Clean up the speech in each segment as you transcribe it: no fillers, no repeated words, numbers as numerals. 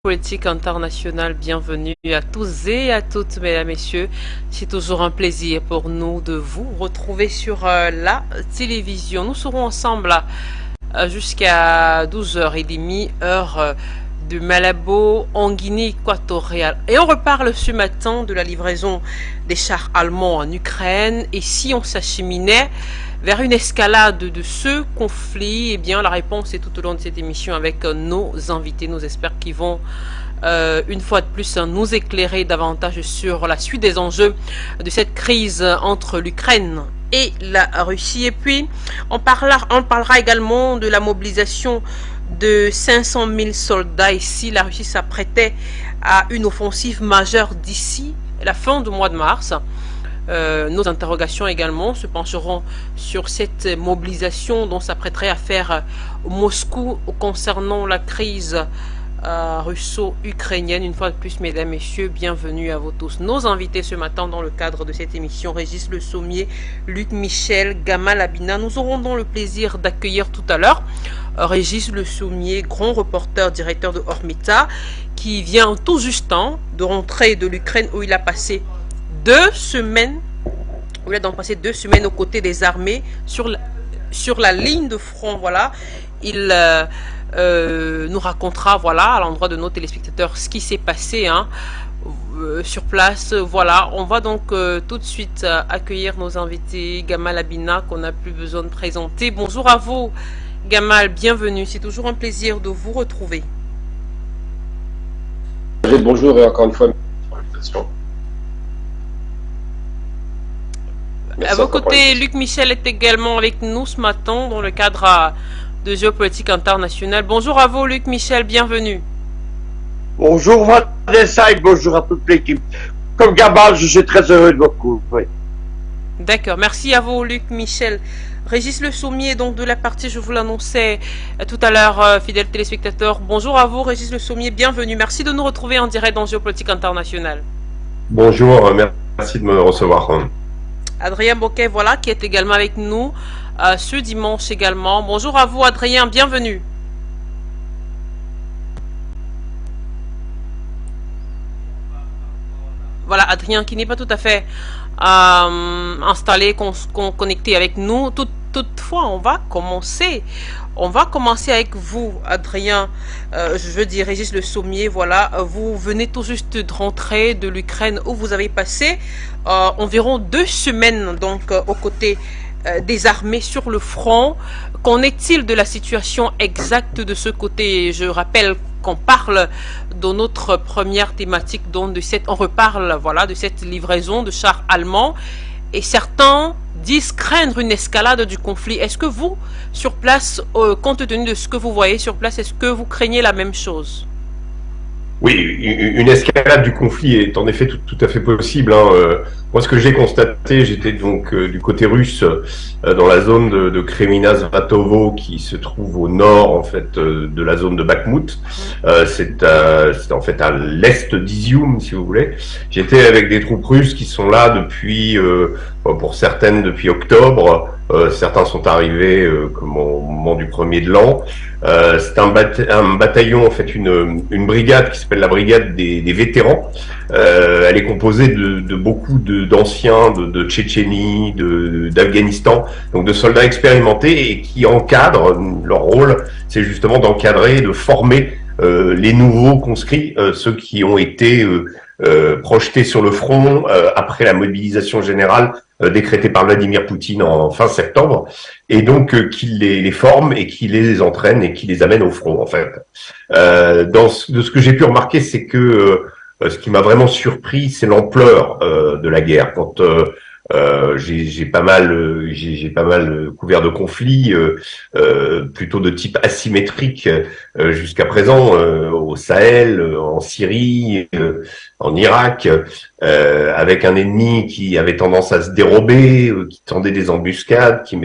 Politique internationale, bienvenue à tous et à toutes, mesdames, messieurs. C'est toujours un plaisir pour nous de vous retrouver sur la télévision. Nous serons ensemble jusqu'à 12h30, heure de Malabo, en Guinée équatoriale. Et on reparle ce matin de la livraison des chars allemands en Ukraine. Et si on s'acheminait vers une escalade de ce conflit, eh bien la réponse est tout au long de cette émission avec nos invités, nos experts qui vont une fois de plus nous éclairer davantage sur la suite des enjeux de cette crise entre l'Ukraine et la Russie. Et puis on parlera également de la mobilisation de 500 000 soldats ici. La Russie s'apprêtait à une offensive majeure d'ici la fin du mois de mars. Nos interrogations également se pencheront sur cette mobilisation dont s'apprêterait à faire Moscou concernant la crise russo-ukrainienne. Une fois de plus, mesdames, messieurs, bienvenue à vous tous. Nos invités ce matin dans le cadre de cette émission, Régis Le Sommier, Luc Michel, Gamal Abina. Nous aurons donc le plaisir d'accueillir tout à l'heure Régis Le Sommier, grand reporter, directeur de Hormita, qui vient tout juste de rentrer de l'Ukraine où il a passé 2 semaines. Il a donc passé 2 semaines aux côtés des armées sur la ligne de front. Voilà, il nous racontera, voilà, à l'endroit de nos téléspectateurs, ce qui s'est passé sur place. Voilà, on va donc tout de suite accueillir nos invités. Gamal Abina, qu'on n'a plus besoin de présenter. Bonjour à vous, Gamal, bienvenue. C'est toujours un plaisir de vous retrouver. Bonjour et encore une fois, merci pour l'invitation. À vos côtés, Luc Michel est également avec nous ce matin dans le cadre de géopolitique internationale. Bonjour à vous, Luc Michel, bienvenue. Bonjour Vanessa et bonjour à toute l'équipe. Comme Gabal, je suis très heureux de vous retrouver. D'accord, merci à vous, Luc Michel. Régis Le Sommier, donc de la partie, je vous l'annonçais tout à l'heure, fidèles téléspectateurs. Bonjour à vous, Régis Le Sommier, bienvenue. Merci de nous retrouver en direct dans géopolitique internationale. Bonjour, merci de me recevoir. Adrien Boquet, voilà, qui est également avec nous ce dimanche également. Bonjour à vous, Adrien, bienvenue. Voilà, Adrien qui n'est pas tout à fait installé, connecté avec nous. Toutefois, on va commencer avec vous, Adrien. Je veux dire, Régis Le Sommier, voilà, vous venez tout juste de rentrer de l'Ukraine où vous avez passé environ 2 semaines donc aux côtés des armées sur le front. Qu'en est-il de la situation exacte de ce côté? Je rappelle qu'on parle dans notre première thématique, donc on reparle, voilà, de cette livraison de chars allemands, et certains disent craindre une escalade du conflit. Est-ce que vous, sur place, compte tenu de ce que vous voyez sur place, est-ce que vous craignez la même chose? Oui, une escalade du conflit est en effet tout à fait possible. Moi, ce que j'ai constaté, j'étais donc du côté russe, dans la zone de Kremina-Svatovo, qui se trouve au nord en fait de la zone de Bakhmout. C'est en fait à l'est d'Izium, si vous voulez. J'étais avec des troupes russes qui sont là depuis, pour certaines depuis octobre. Certains sont arrivés comme au moment du premier de l'an. C'est un bataillon, en fait, une brigade qui s'appelle la brigade des vétérans. Elle est composée de beaucoup d'anciens de Tchétchénie, d'Afghanistan, donc de soldats expérimentés et qui encadrent. Leur rôle, c'est justement d'encadrer et de former les nouveaux conscrits, ceux qui ont été projetés sur le front après la mobilisation générale décrétée par Vladimir Poutine en fin septembre, et donc qui les forme et qui les entraîne et qui les amène au front, en fait. De ce que j'ai pu remarquer, c'est que ce qui m'a vraiment surpris, c'est l'ampleur de la guerre. Quand j'ai pas mal couvert de conflits plutôt de type asymétrique jusqu'à présent, au Sahel, en Syrie, en Irak, avec un ennemi qui avait tendance à se dérober, qui tendait des embuscades, qui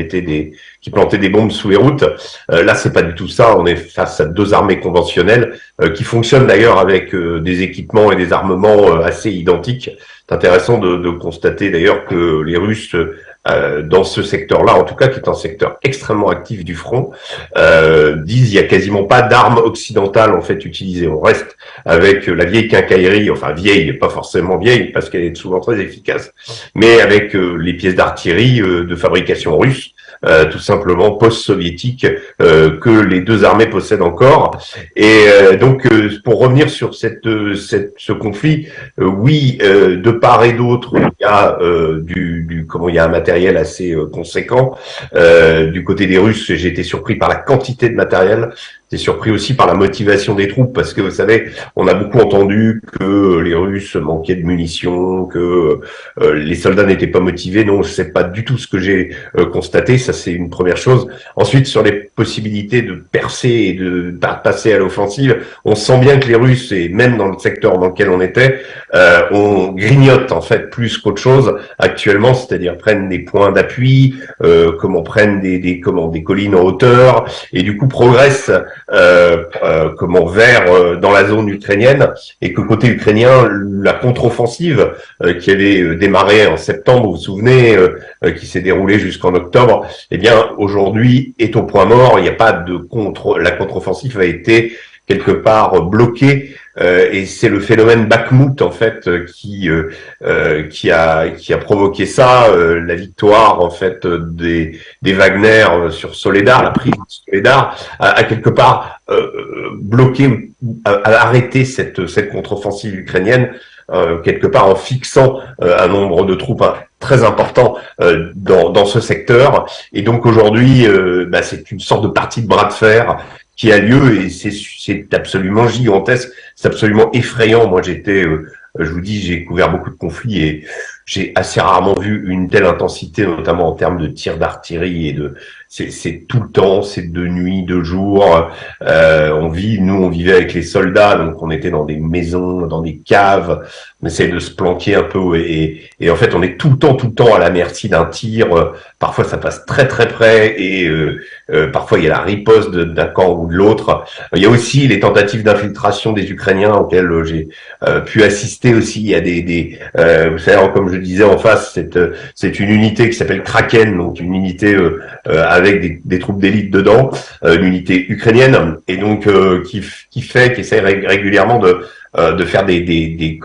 plantait des bombes sous les routes. Là, c'est pas du tout ça. On est face à 2 armées conventionnelles qui fonctionnent d'ailleurs avec des équipements et des armements assez identiques. C'est intéressant de constater d'ailleurs que les Russes dans ce secteur-là, en tout cas, qui est un secteur extrêmement actif du front, disent il y a quasiment pas d'armes occidentales en fait utilisées. On reste avec la vieille quincaillerie, enfin vieille, pas forcément vieille parce qu'elle est souvent très efficace, mais avec les pièces d'artillerie de fabrication russe. Tout simplement post-soviétique que les deux armées possèdent encore. Et donc, pour revenir sur ce conflit, oui, de part et d'autre, il y a il y a un matériel assez conséquent. Du côté des Russes, j'ai été surpris par la quantité de matériel. J'étais surpris aussi par la motivation des troupes, parce que vous savez, on a beaucoup entendu que les Russes manquaient de munitions, que les soldats n'étaient pas motivés. Non, c'est pas du tout ce que j'ai constaté. Ça, c'est une première chose. Ensuite, sur les possibilités de percer et de passer à l'offensive, on sent bien que les Russes, et même dans le secteur dans lequel on était, on grignote en fait plus qu'autre chose actuellement, c'est-à-dire prennent des points d'appui, prennent des collines en hauteur, et du coup progressent vers dans la zone ukrainienne, et que côté ukrainien, la contre-offensive qui avait démarré en septembre, vous vous souvenez, qui s'est déroulée jusqu'en octobre, eh bien aujourd'hui est au point mort. Il n'y a pas de la contre-offensive a été quelque part bloquée, et c'est le phénomène Bakhmut en fait qui a provoqué ça, la victoire en fait des Wagner sur Soledar, la prise de Soledar a quelque part bloqué, a arrêté cette contre-offensive ukrainienne, quelque part en fixant un nombre de troupes très important dans ce secteur. Et donc aujourd'hui, c'est une sorte de partie de bras de fer qui a lieu, et c'est absolument gigantesque, c'est absolument effrayant. Moi, je vous dis, j'ai couvert beaucoup de conflits et j'ai assez rarement vu une telle intensité, notamment en termes de tirs d'artillerie et c'est tout le temps, c'est de nuit, de jour. On vivait avec les soldats, donc on était dans des maisons, dans des caves, on essayait de se planquer un peu et en fait on est tout le temps à la merci d'un tir. Parfois ça passe très très près et parfois il y a la riposte d'un camp ou de l'autre. Il y a aussi les tentatives d'infiltration des Ukrainiens auxquelles j'ai pu assister aussi. Il y a vous savez, comme je disais en face, c'est une unité qui s'appelle Kraken, donc une unité avec des troupes d'élite dedans, une unité ukrainienne, et donc qui essaie régulièrement de faire des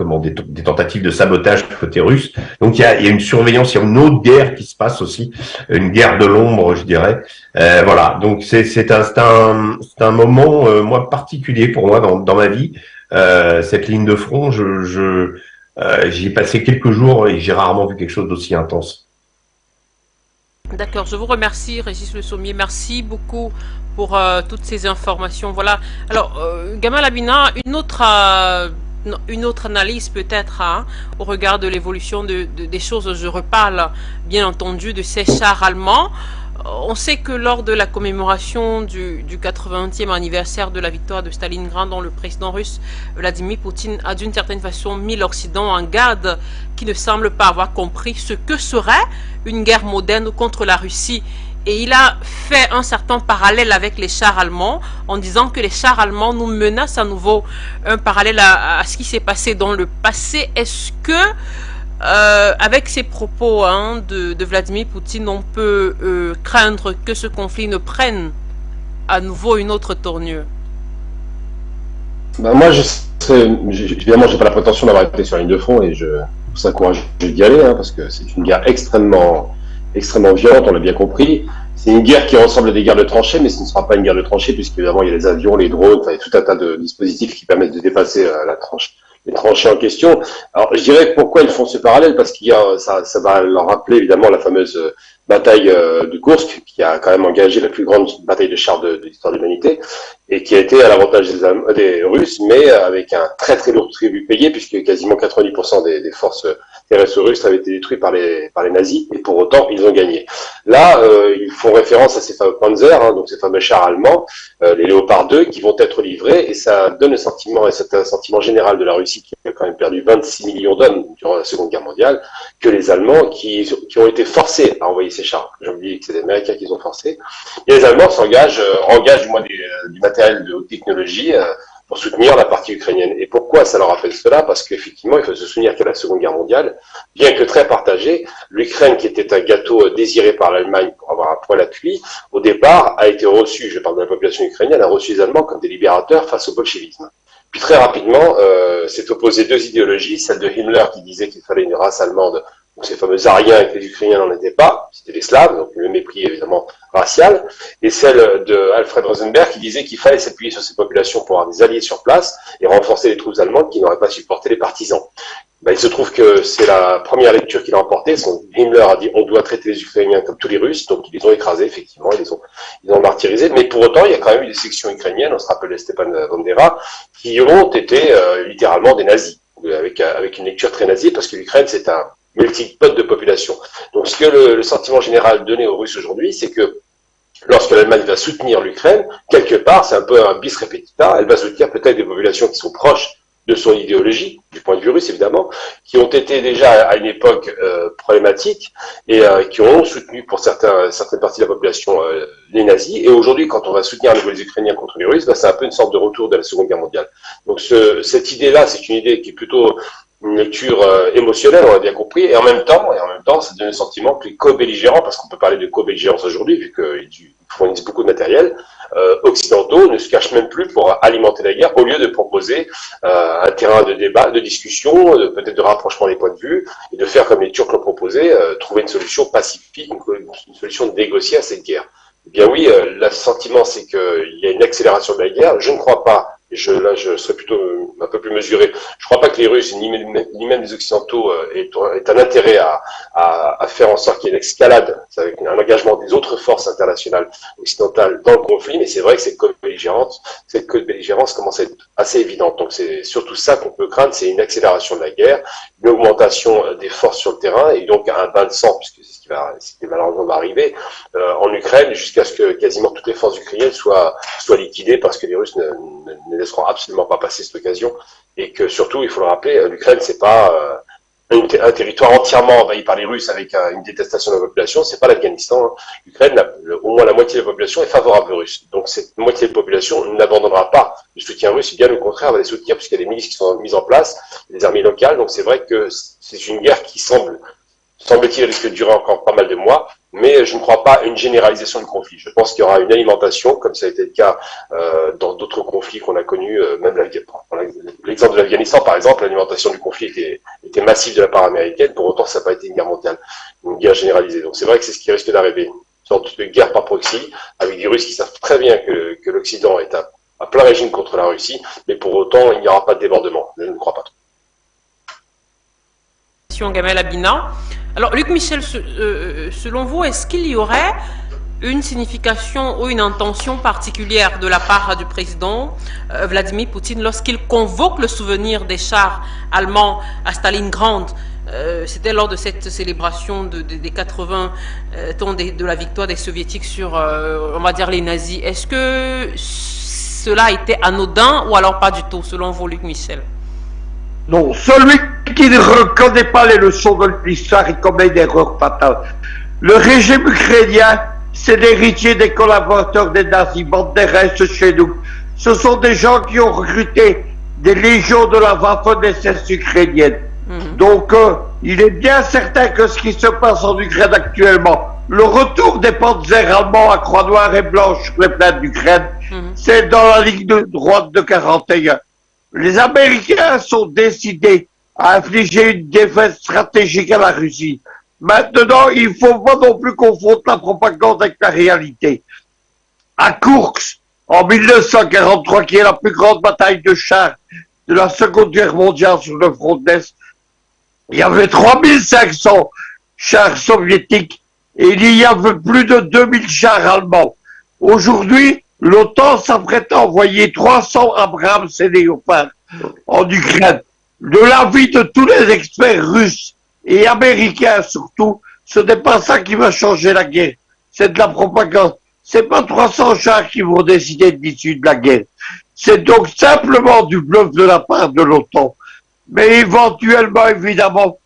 tentatives de sabotage côté russe. Donc il y a une surveillance, il y a une autre guerre qui se passe aussi, une guerre de l'ombre, je dirais. Voilà, donc c'est un moment moi particulier pour moi dans ma vie. Cette ligne de front, j'y ai passé quelques jours et j'ai rarement vu quelque chose d'aussi intense. D'accord, je vous remercie, Régis Le Sommier. Merci beaucoup pour toutes ces informations. Voilà. Alors, Gamal Abina, une autre analyse peut-être au regard de l'évolution des choses. Je reparle bien entendu de ces chars allemands. On sait que lors de la commémoration du 80e anniversaire de la victoire de Stalingrad, dont le président russe Vladimir Poutine a d'une certaine façon mis l'Occident en garde, qui ne semble pas avoir compris ce que serait une guerre moderne contre la Russie. Et il a fait un certain parallèle avec les chars allemands en disant que les chars allemands nous menacent à nouveau. Un parallèle à ce qui s'est passé dans le passé. Est-ce que avec ces propos de Vladimir Poutine, on peut craindre que ce conflit ne prenne à nouveau une autre tournure? Moi, évidemment, j'ai pas la prétention d'avoir été sur la ligne de front et je vous encourage d'y aller, parce que c'est une guerre extrêmement violente, on l'a bien compris. C'est une guerre qui ressemble à des guerres de tranchées, mais ce ne sera pas une guerre de tranchées, puisqu'évidemment, il y a les avions, les drones, il y a tout un tas de dispositifs qui permettent de dépasser les tranchées en question. Alors, je dirais pourquoi ils font ce parallèle, parce qu'il y a, ça va leur rappeler évidemment la fameuse bataille de Kursk, qui a quand même engagé la plus grande bataille de chars de l'histoire de l'humanité, et qui a été à l'avantage des Russes, mais avec un très très lourd tribut payé, puisque quasiment 90% des forces terrestres russes avaient été détruites par les nazis, et pour autant ils ont gagné. Là, ils font référence à ces fameux Panzer, donc ces fameux chars allemands, les Léopard 2, qui vont être livrés, et ça donne le sentiment, et c'est un sentiment général de la Russie, qui a quand même perdu 26 millions d'hommes durant la Seconde Guerre mondiale, que les Allemands qui ont été forcés à envoyer ces chars. J'ai oublié que c'est les Américains qui les ont forcés. Et les Allemands engagent du matériel de haute technologie, pour soutenir la partie ukrainienne. Et pourquoi ça leur rappelle cela? Parce qu'effectivement, il faut se souvenir qu'à la Seconde Guerre mondiale, bien que très partagée, l'Ukraine, qui était un gâteau désiré par l'Allemagne pour avoir un poil à cuit, au départ a été reçue, je parle de la population ukrainienne, a reçu les Allemands comme des libérateurs face au bolchevisme. Puis très rapidement, s'est opposé deux idéologies, celle de Himmler qui disait qu'il fallait une race allemande, donc ces fameux Aryens et que les Ukrainiens n'en étaient pas, c'était les Slaves, donc le mépris évidemment racial, et celle de Alfred Rosenberg qui disait qu'il fallait s'appuyer sur ces populations pour avoir des alliés sur place et renforcer les troupes allemandes qui n'auraient pas supporté les partisans. Ben, il se trouve que c'est la première lecture qu'il a emportée. Himmler a dit on doit traiter les Ukrainiens comme tous les Russes, donc ils les ont écrasés, effectivement, ils ont martyrisés. Mais pour autant, il y a quand même eu des sections ukrainiennes, on se rappelle de Stepan Bandera, qui ont été littéralement des nazis, avec une lecture très nazie, parce que l'Ukraine c'est un multipode de population. Donc ce que le sentiment général donné aux Russes aujourd'hui, c'est que lorsque l'Allemagne va soutenir l'Ukraine, quelque part, c'est un peu un bis repetita, elle va soutenir peut-être des populations qui sont proches de son idéologie, du point de vue russe évidemment, qui ont été déjà à une époque problématiques et qui ont soutenu pour certaines parties de la population les nazis. Et aujourd'hui, quand on va soutenir à nouveau les Ukrainiens contre les Russes, ben, c'est un peu une sorte de retour de la Seconde Guerre mondiale. Donc cette idée-là, c'est une idée qui est plutôt une lecture émotionnelle, on a bien compris, et en même temps, ça donne le sentiment que les co-belligérants, parce qu'on peut parler de co-belligérance aujourd'hui, vu qu'ils fournissent beaucoup de matériel, occidentaux ne se cachent même plus pour alimenter la guerre, au lieu de proposer un terrain de débat, de discussion, peut-être de rapprochement des points de vue, et de faire comme les Turcs l'ont proposé, trouver une solution pacifique, une solution de négocier à cette guerre. Eh bien oui, le sentiment c'est qu'il y a une accélération de la guerre. Je ne crois pas, et là je serais plutôt un peu plus mesuré, je ne crois pas que les Russes ni même les Occidentaux aient un intérêt à faire en sorte qu'il y ait une escalade avec un engagement des autres forces internationales occidentales dans le conflit, mais c'est vrai que cette co-belligérance commence à être assez évidente. Donc c'est surtout ça qu'on peut craindre, c'est une accélération de la guerre, une augmentation des forces sur le terrain et donc un bain de sang, puisque c'est ce qui malheureusement va arriver en Ukraine, jusqu'à ce que quasiment toutes les forces ukrainiennes soient liquidées, parce que les Russes ne laisseront absolument pas passer cette occasion, et que surtout, il faut le rappeler, l'Ukraine c'est pas un territoire entièrement envahi par les Russes avec une détestation de la population, c'est pas l'Afghanistan. Hein. L'Ukraine, au moins la moitié de la population est favorable aux Russes. Donc cette moitié de la population n'abandonnera pas le soutien russe, bien au contraire, va les soutenir puisqu'il y a des milices qui sont mises en place, des armées locales. Donc c'est vrai que c'est une guerre qui semble-t-il risque de durer encore pas mal de mois, mais je ne crois pas à une généralisation du conflit. Je pense qu'il y aura une alimentation, comme ça a été le cas dans d'autres conflits qu'on a connus, même l'exemple de l'Afghanistan par exemple, l'alimentation du conflit était massive de la part américaine, pour autant ça n'a pas été une guerre mondiale, une guerre généralisée. Donc c'est vrai que c'est ce qui risque d'arriver, une sorte de guerre par proxy, avec des Russes qui savent très bien que l'Occident est à plein régime contre la Russie, mais pour autant il n'y aura pas de débordement, je ne crois pas. Gamel Abina. Alors, Luc Michel, selon vous, est-ce qu'il y aurait une signification ou une intention particulière de la part du président Vladimir Poutine lorsqu'il convoque le souvenir des chars allemands à Stalingrad? C'était lors de cette célébration des 80 ans de la victoire des soviétiques sur, on va dire, les nazis. Est-ce que cela a été anodin ou alors pas du tout, selon vous, Luc Michel? Non, celui qui ne reconnaît pas les leçons de l'histoire, il commet une erreur fatale. Le régime ukrainien, c'est l'héritier des collaborateurs des nazis, Bandera reste chez nous. Ce sont des gens qui ont recruté des légions de la Waffen-SS ukrainienne. Donc, il est bien certain que ce qui se passe en Ukraine actuellement, le retour des panzers allemands à croix noire et blanche sur les plaines d'Ukraine, c'est dans la ligne de droite de 41. Les Américains sont décidés à infliger une défaite stratégique à la Russie. Maintenant, il ne faut pas non plus confondre la propagande avec la réalité. À Koursk, en 1943, qui est la plus grande bataille de chars de la Seconde Guerre mondiale sur le front de l'Est, il y avait 3500 chars soviétiques et il y avait plus de 2000 chars allemands. Aujourd'hui, l'OTAN s'apprête à envoyer 300 Abrams et Léopard en Ukraine. De l'avis de tous les experts russes et américains surtout, ce n'est pas ça qui va changer la guerre. C'est de la propagande. C'est pas 300 chars qui vont décider de l'issue de la guerre. C'est donc simplement du bluff de la part de l'OTAN. Mais éventuellement, évidemment,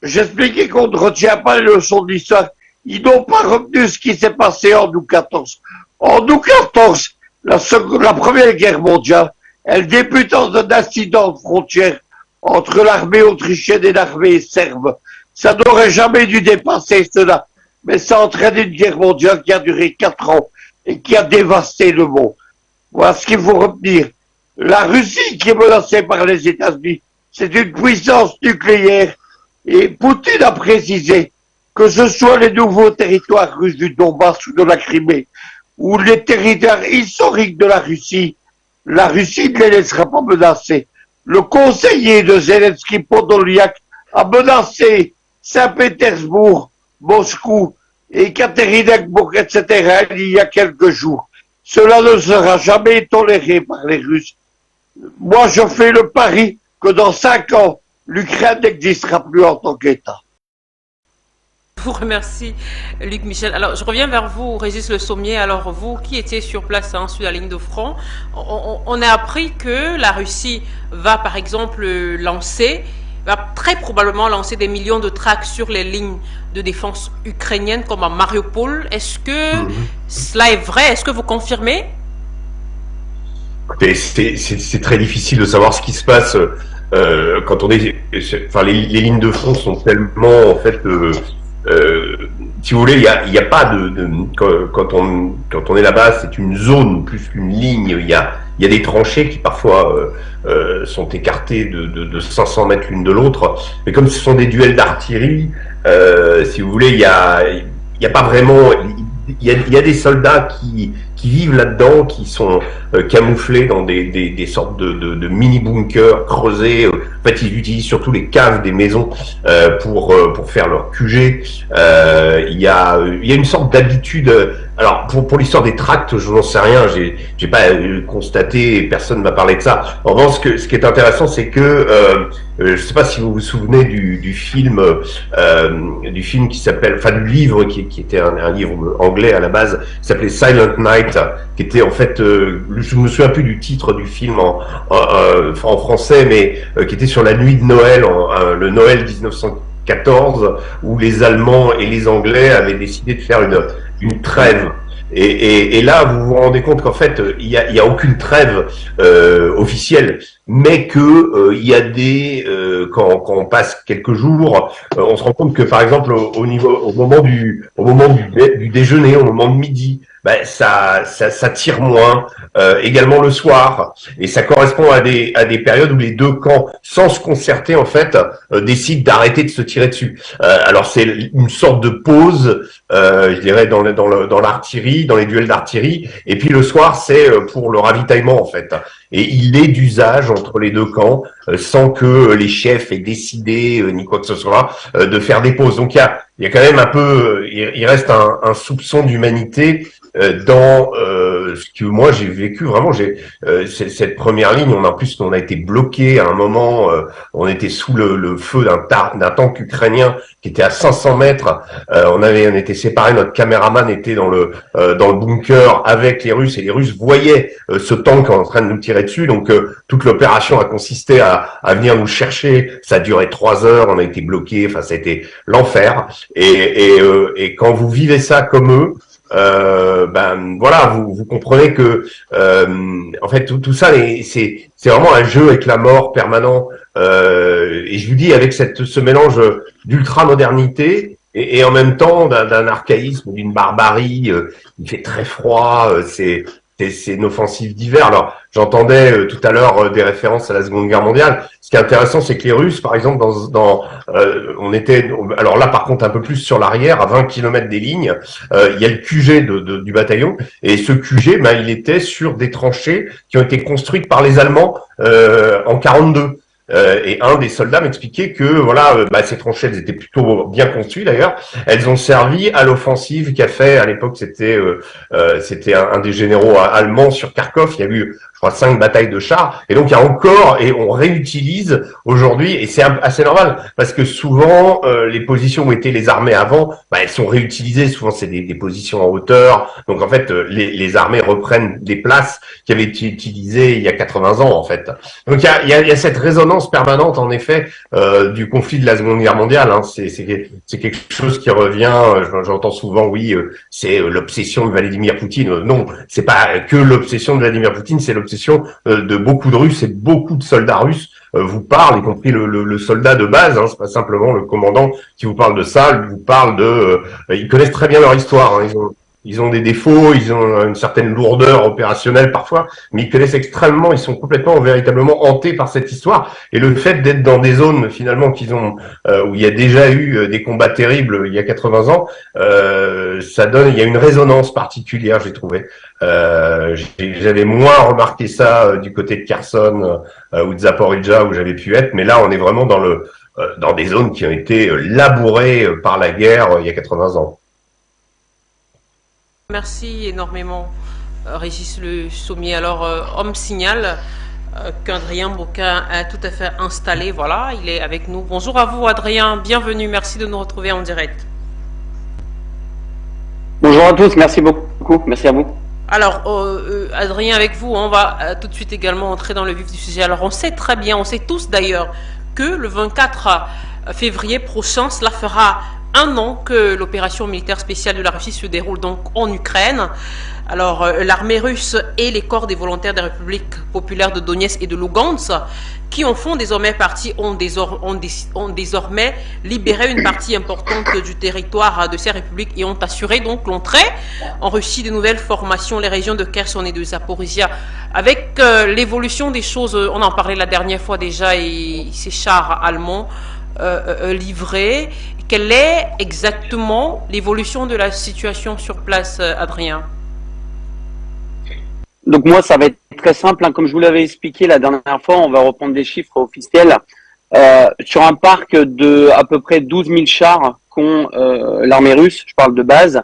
j'expliquais qu'on ne retient pas les leçons de l'histoire. Ils n'ont pas retenu ce qui s'est passé en août 14. En août 14, la Première Guerre mondiale, Elle débute dans un incident de frontière entre l'armée autrichienne et l'armée serbe. Ça n'aurait jamais dû dépasser cela, mais ça entraîne une guerre mondiale qui a duré 4 ans et qui a dévasté le monde. Voilà ce qu'il faut retenir. La Russie qui est menacée par les États-Unis, c'est une puissance nucléaire et Poutine a précisé que ce soit les nouveaux territoires russes du Donbass ou de la Crimée ou les territoires historiques de la Russie ne les laissera pas menacer. Le conseiller de Zelensky, Podolyak, a menacé Saint-Pétersbourg, Moscou et Ekaterinbourg, etc. il y a quelques jours. Cela ne sera jamais toléré par les Russes. Moi, je fais le pari que dans 5 ans, l'Ukraine n'existera plus en tant qu'État. Je vous remercie, Luc Michel. Alors, je reviens vers vous, Régis Le Sommier. Alors, vous qui étiez sur place sur la ligne de front, on a appris que la Russie va, par exemple, va très probablement lancer des millions de tracts sur les lignes de défense ukrainiennes comme à Mariupol. Est-ce que cela est vrai? Est-ce que vous confirmez? C'est très difficile de savoir ce qui se passe quand on est. Enfin, les lignes de front sont tellement en fait. Si vous voulez, il y a pas quand on est là-bas, c'est une zone plus qu'une ligne. Il y a des tranchées qui parfois sont écartées de 500 mètres l'une de l'autre. Mais comme ce sont des duels d'artillerie, si vous voulez, il y a pas vraiment. Il y a des soldats qui vivent là-dedans, qui sont camouflés dans des sortes de mini-bunkers creusés. En fait, ils utilisent surtout les caves des maisons pour faire leur QG. Il y a une sorte d'habitude. Alors, pour l'histoire des tracts, je n'en sais rien. J'ai pas constaté, personne m'a parlé de ça. En revanche, ce qui est intéressant, c'est que je sais pas si vous vous souvenez du film qui s'appelle, enfin du livre qui était un livre anglais à la base, qui s'appelait Silent Night, qui était en fait, je me souviens plus du titre du film en français, mais qui était sur la nuit de Noël, le Noël 1914, où les Allemands et les Anglais avaient décidé de faire une trêve. Et là, vous vous rendez compte qu'en fait, il y a aucune trêve officielle, mais que il y a quand on passe quelques jours, on se rend compte que par exemple au moment du déjeuner, au moment de midi, ça tire moins. Également le soir, et ça correspond à des périodes où les deux camps, sans se concerter en fait, décident d'arrêter de se tirer dessus. Alors c'est une sorte de pause, je dirais dans l'artillerie, dans les duels d'artillerie, et puis le soir c'est pour le ravitaillement en fait. Et il est d'usage entre les deux camps, sans que les chefs aient décidé ni quoi que ce soit, de faire des pauses. Donc il y a quand même un peu, il reste un soupçon d'humanité dans ce que moi j'ai vécu vraiment. Cette première ligne, on a été bloqué à un moment, on était sous le feu d'un tank ukrainien qui était à 500 mètres. On était séparés, notre caméraman était dans le bunker avec les Russes, et les Russes voyaient ce tank en train de nous tirer dessus. Donc toute l'opération a consisté à venir nous chercher. Ça a duré 3 heures, on a été bloqués. Enfin, ça a été l'enfer. Et quand vous vivez ça comme eux, voilà, vous comprenez que en fait tout ça c'est vraiment un jeu avec la mort permanent, et je vous dis avec ce mélange d'ultra modernité et en même temps d'un archaïsme, d'une barbarie. Il fait très froid, c'est une offensive d'hiver. Alors, j'entendais tout à l'heure des références à la Seconde Guerre mondiale. Ce qui est intéressant, c'est que les Russes, par exemple, on était, alors là, par contre, un peu plus sur l'arrière, à 20 km des lignes, il y a le QG du bataillon, et ce QG, il était sur des tranchées qui ont été construites par les Allemands en 42. Et un des soldats m'expliquait que voilà, ces tranchées, elles étaient plutôt bien construites d'ailleurs. Elles ont servi à l'offensive qu'a fait à l'époque, c'était un des généraux allemands sur Kharkov. Il y a eu, je crois, 5 batailles de chars. Et donc il y a encore, et on réutilise aujourd'hui, et c'est assez normal parce que souvent les positions où étaient les armées avant, elles sont réutilisées. Souvent c'est des positions en hauteur. Donc en fait les armées reprennent des places qui avaient été utilisées il y a 80 ans en fait. Donc il y a cette résonance permanente en effet du conflit de la Seconde Guerre mondiale. C'est quelque chose qui revient. J'entends souvent, oui, c'est l'obsession de Vladimir Poutine. Non, c'est pas que l'obsession de Vladimir Poutine, c'est l'obsession de beaucoup de Russes et de beaucoup de soldats russes vous parlent, y compris le soldat de base, hein, c'est pas simplement le commandant qui vous parle de ça, il vous parle ils connaissent très bien leur histoire, hein, ils ont des défauts, ils ont une certaine lourdeur opérationnelle parfois, mais ils connaissent extrêmement, ils sont complètement, véritablement hantés par cette histoire. Et le fait d'être dans des zones finalement où il y a déjà eu des combats terribles il y a 80 ans, il y a une résonance particulière, j'ai trouvé. J'avais moins remarqué ça du côté de Kherson ou de Zaporizhzhia où j'avais pu être, mais là on est vraiment dans des zones qui ont été labourées par la guerre il y a 80 ans. Merci énormément, Régis Le Sommier. Alors, homme signale qu'Adrien Boquin a tout à fait installé. Voilà, il est avec nous. Bonjour à vous, Adrien. Bienvenue. Merci de nous retrouver en direct. Bonjour à tous. Merci beaucoup. Merci à vous. Alors, Adrien, avec vous, on va tout de suite également entrer dans le vif du sujet. Alors, on sait très bien, on sait tous d'ailleurs, que le 24 février prochain, cela fera un an que l'opération militaire spéciale de la Russie se déroule donc en Ukraine. Alors, l'armée russe et les corps des volontaires des républiques populaires de Donetsk et de Lugansk, qui en font désormais partie, ont désormais libéré une partie importante du territoire de ces républiques et ont assuré donc l'entrée en Russie de nouvelles formations, les régions de Kherson et de Zaporizhzhia. Avec l'évolution des choses, on en parlait la dernière fois déjà, et ces chars allemands livrés, quelle est exactement l'évolution de la situation sur place, Adrien? Donc moi, ça va être très simple. Hein. Comme je vous l'avais expliqué la dernière fois, on va reprendre des chiffres officiels. Sur un parc de à peu près 12 000 chars qu'ont l'armée russe, je parle de base,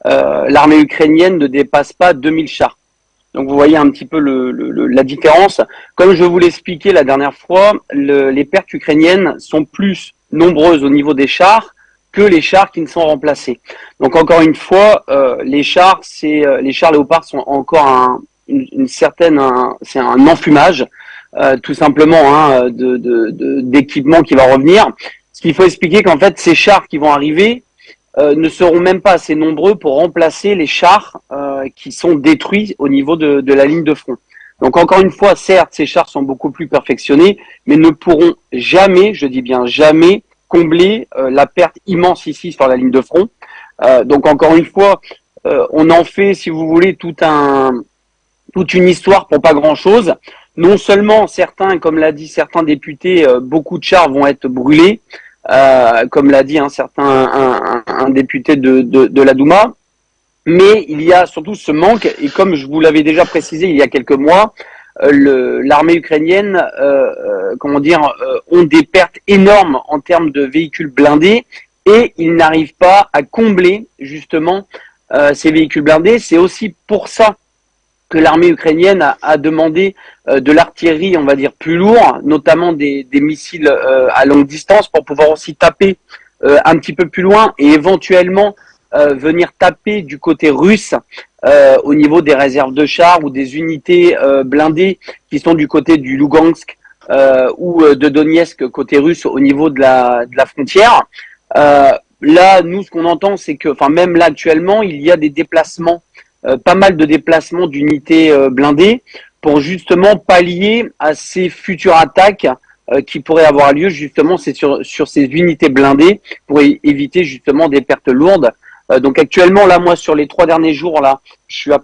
l'armée ukrainienne ne dépasse pas 2000 chars. Donc vous voyez un petit peu la différence. Comme je vous l'expliquais la dernière fois, les pertes ukrainiennes sont plus nombreuses au niveau des chars que les chars qui ne sont remplacés. Donc encore une fois, les chars Léopard sont encore c'est un enfumage, tout simplement, hein, d'équipement qui va revenir. Ce qu'il faut expliquer qu'en fait ces chars qui vont arriver ne seront même pas assez nombreux pour remplacer les chars qui sont détruits au niveau de la ligne de front. Donc encore une fois, certes, ces chars sont beaucoup plus perfectionnés, mais ne pourront jamais, je dis bien jamais, combler la perte immense ici sur la ligne de front. Donc encore une fois, on en fait, si vous voulez, toute une histoire pour pas grand-chose. Non seulement certains, comme l'a dit certains députés, beaucoup de chars vont être brûlés, comme l'a dit un député de la Douma, mais il y a surtout ce manque, et comme je vous l'avais déjà précisé il y a quelques mois, l'armée ukrainienne, ont des pertes énormes en termes de véhicules blindés, et ils n'arrivent pas à combler justement ces véhicules blindés. C'est aussi pour ça que l'armée ukrainienne a demandé de l'artillerie, on va dire, plus lourde, notamment des missiles à longue distance, pour pouvoir aussi taper un petit peu plus loin et éventuellement venir taper du côté russe au niveau des réserves de chars ou des unités blindées qui sont du côté du Lugansk ou de Donetsk côté russe au niveau de la frontière. Là, nous, ce qu'on entend, c'est que, enfin, même là actuellement, il y a des déplacements, pas mal de déplacements d'unités blindées pour justement pallier à ces futures attaques qui pourraient avoir lieu. Justement, c'est sur ces unités blindées pour éviter justement des pertes lourdes. Donc actuellement, là, moi, sur les 3 derniers jours, là, je suis à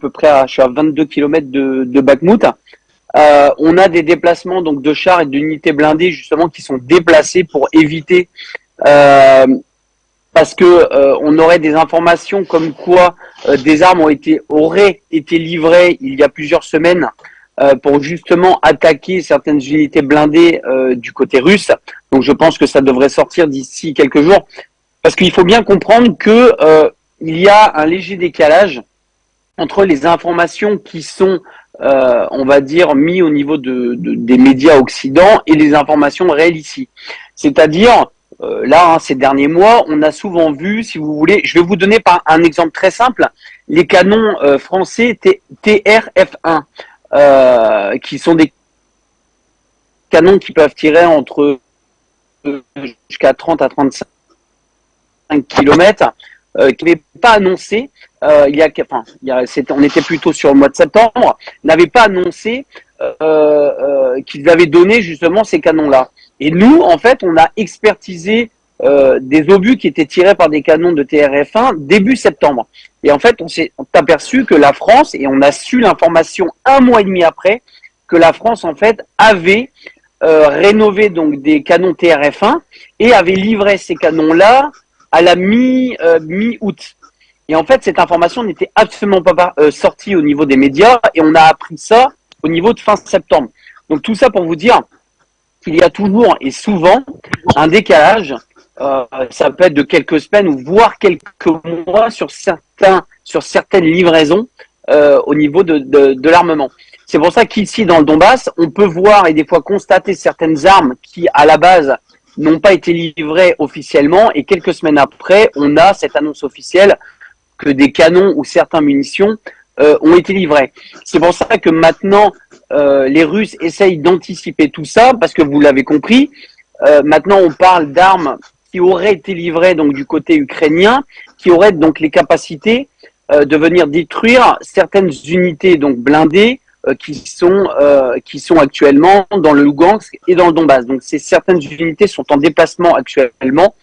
22 km de Bakhmout. On a des déplacements donc de chars et d'unités blindées justement qui sont déplacés pour éviter parce que on aurait des informations comme quoi des armes auraient été livrées il y a plusieurs semaines pour justement attaquer certaines unités blindées du côté russe. Donc je pense que ça devrait sortir d'ici quelques jours, parce qu'il faut bien comprendre que il y a un léger décalage entre les informations qui sont on va dire mis au niveau des médias occidentaux et les informations réelles ici. C'est-à-dire là, hein, ces derniers mois, on a souvent vu, si vous voulez, je vais vous donner un exemple très simple, les canons français TRF-1, qui sont des canons qui peuvent tirer entre jusqu'à 30 à 35 km. qui n'avait pas annoncé, on était plutôt sur le mois de septembre, n'avait pas annoncé qu'ils avaient donné justement ces canons-là. Et nous, en fait, on a expertisé des obus qui étaient tirés par des canons de TRF-1 début septembre. Et en fait, on s'est aperçu que la France, et on a su l'information 1 mois et demi après, que la France, en fait, avait rénové donc des canons TRF-1 et avait livré ces canons-là à la mi-août. Et en fait, cette information n'était absolument pas sortie au niveau des médias et on a appris ça au niveau de fin septembre. Donc tout ça pour vous dire qu'il y a toujours et souvent un décalage. Ça peut être de quelques semaines ou voire quelques mois sur certaines livraisons au niveau de l'armement. C'est pour ça qu'ici dans le Donbass, on peut voir et des fois constater certaines armes qui à la base n'ont pas été livrées officiellement et quelques semaines après, on a cette annonce officielle que des canons ou certaines munitions ont été livrés. C'est pour ça que maintenant les Russes essayent d'anticiper tout ça parce que vous l'avez compris. Maintenant, on parle d'armes qui auraient été livrées donc du côté ukrainien, qui auraient donc les capacités de venir détruire certaines unités donc blindées qui sont actuellement dans le Lugansk et dans le Donbass. Donc certaines unités sont en déplacement actuellement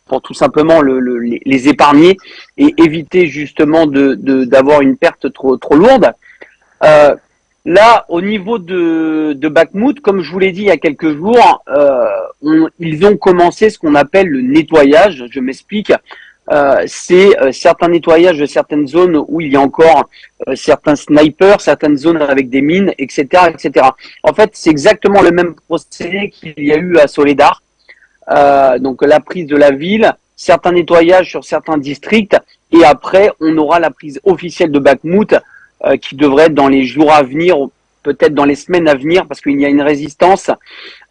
pour tout simplement les épargner et éviter justement d'avoir une perte trop lourde. Là, au niveau de Bakhmout, comme je vous l'ai dit il y a quelques jours, ils ont commencé ce qu'on appelle le nettoyage. Je m'explique. C'est certains nettoyages de certaines zones où il y a encore certains snipers, certaines zones avec des mines, etc., etc. En fait, c'est exactement le même procédé qu'il y a eu à Soledar. Donc la prise de la ville, certains nettoyages sur certains districts, et après on aura la prise officielle de Bakhmout qui devrait être dans les jours à venir, peut-être dans les semaines à venir, parce qu'il y a une résistance.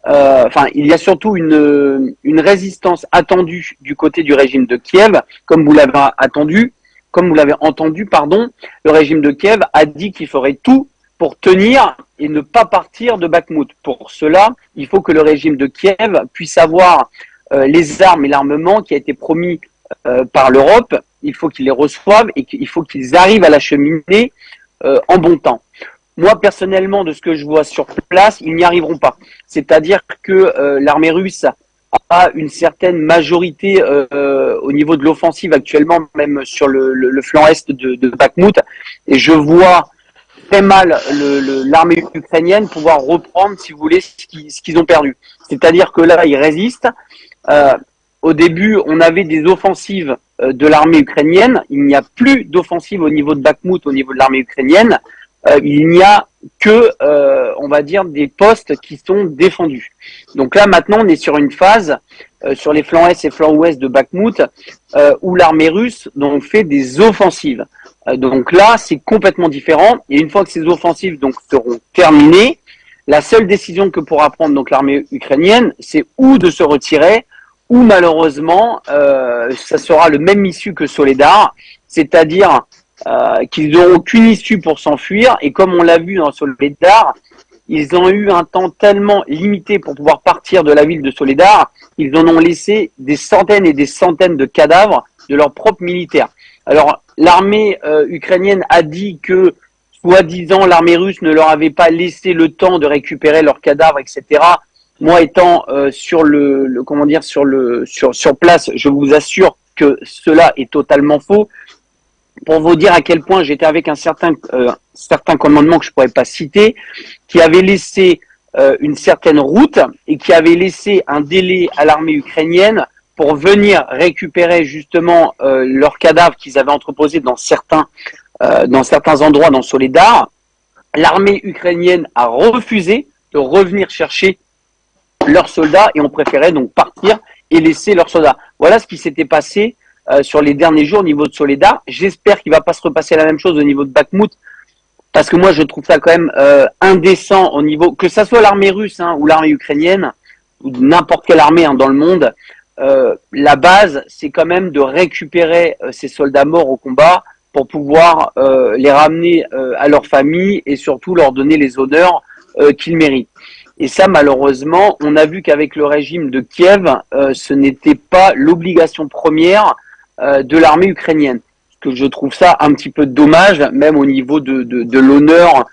Il y a surtout une résistance attendue du côté du régime de Kiev, comme vous l'avez entendu, le régime de Kiev a dit qu'il ferait tout pour tenir et ne pas partir de Bakhmout. Pour cela, il faut que le régime de Kiev puisse avoir les armes et l'armement qui a été promis par l'Europe. Il faut qu'ils les reçoivent et qu'il faut qu'ils arrivent à l'acheminer en bon temps. Moi, personnellement, de ce que je vois sur place, ils n'y arriveront pas. C'est-à-dire que l'armée russe a une certaine majorité au niveau de l'offensive actuellement, même sur le flanc est de Bakhmout. Et je vois très mal l'armée ukrainienne pouvoir reprendre, si vous voulez, ce qu'ils ont perdu. C'est-à-dire que là, ils résistent. Au début, on avait des offensives de l'armée ukrainienne. Il n'y a plus d'offensive au niveau de Bakhmout, au niveau de l'armée ukrainienne. Il n'y a que, on va dire, des postes qui sont défendus. Donc là, maintenant, on est sur une phase, sur les flancs est et flancs ouest de Bakhmout, où l'armée russe donc, fait des offensives. Donc là, c'est complètement différent. Et une fois que ces offensives donc, seront terminées, la seule décision que pourra prendre donc l'armée ukrainienne, c'est ou de se retirer, ou malheureusement, ça sera le même issue que Soledar, c'est-à-dire qu'ils n'auront qu'une issue pour s'enfuir, et comme on l'a vu dans Soledar, ils ont eu un temps tellement limité pour pouvoir partir de la ville de Soledar, ils en ont laissé des centaines et des centaines de cadavres de leurs propres militaires. Alors, l'armée ukrainienne a dit que, soi-disant, l'armée russe ne leur avait pas laissé le temps de récupérer leurs cadavres, etc. Moi, étant sur place, je vous assure que cela est totalement faux. Pour vous dire à quel point j'étais avec un certain commandement que je pourrais pas citer, qui avait laissé une certaine route et qui avait laissé un délai à l'armée ukrainienne pour venir récupérer justement leurs cadavres qu'ils avaient entreposés dans certains endroits dans Soledar. L'armée ukrainienne a refusé de revenir chercher leurs soldats et ont préféré donc partir et laisser leurs soldats. Voilà ce qui s'était passé sur les derniers jours au niveau de Soledar. J'espère qu'il va pas se repasser la même chose au niveau de Bakhmout, parce que moi je trouve ça quand même indécent au niveau, que ça soit l'armée russe ou l'armée ukrainienne, ou n'importe quelle armée dans le monde, la base c'est quand même de récupérer ces soldats morts au combat pour pouvoir les ramener à leur famille et surtout leur donner les honneurs qu'ils méritent. Et ça, malheureusement, on a vu qu'avec le régime de Kiev, ce n'était pas l'obligation première de l'armée ukrainienne. Que je trouve ça un petit peu dommage, même au niveau de l'honneur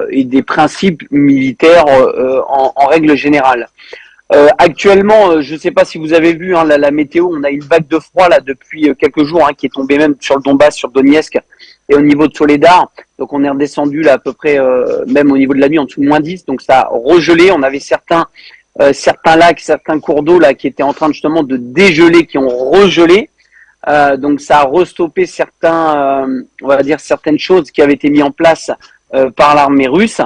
et des principes militaires en règle générale. Actuellement, je ne sais pas si vous avez vu la météo, on a une vague de froid là depuis quelques jours qui est tombée même sur le Donbass, sur Donetsk et au niveau de Soledar. Donc on est redescendu là à peu près, même au niveau de la nuit, en dessous de -10. Donc ça a regelé. On avait certains lacs, certains cours d'eau là qui étaient en train justement de dégeler, qui ont regelé. Donc ça a restoppé on va dire certaines choses qui avaient été mises en place par l'armée russe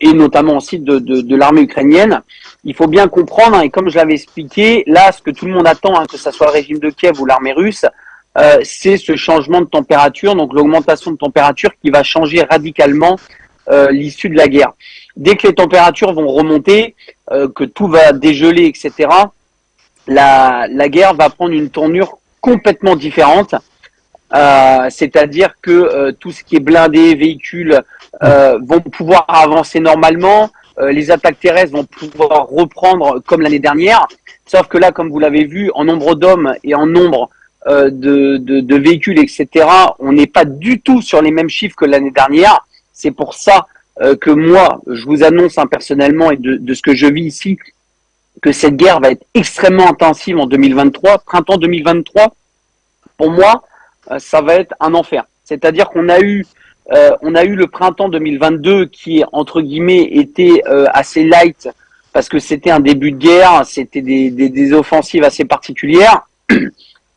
et notamment aussi de l'armée ukrainienne. Il faut bien comprendre, et comme je l'avais expliqué, là ce que tout le monde attend, que ce soit le régime de Kiev ou l'armée russe, c'est ce changement de température, donc l'augmentation de température qui va changer radicalement l'issue de la guerre. Dès que les températures vont remonter, que tout va dégeler, etc., la guerre va prendre une tournure complètement différente, c'est-à-dire que tout ce qui est blindé, véhicules vont pouvoir avancer normalement, les attaques terrestres vont pouvoir reprendre comme l'année dernière, sauf que là, comme vous l'avez vu, en nombre d'hommes et en nombre de véhicules, etc., on n'est pas du tout sur les mêmes chiffres que l'année dernière. C'est pour ça que moi, je vous annonce personnellement et de ce que je vis ici, que cette guerre va être extrêmement intensive en 2023. Printemps 2023, pour moi, ça va être un enfer. C'est-à-dire qu'on a eu le printemps 2022 qui, entre guillemets, était assez light parce que c'était un début de guerre, c'était des offensives assez particulières.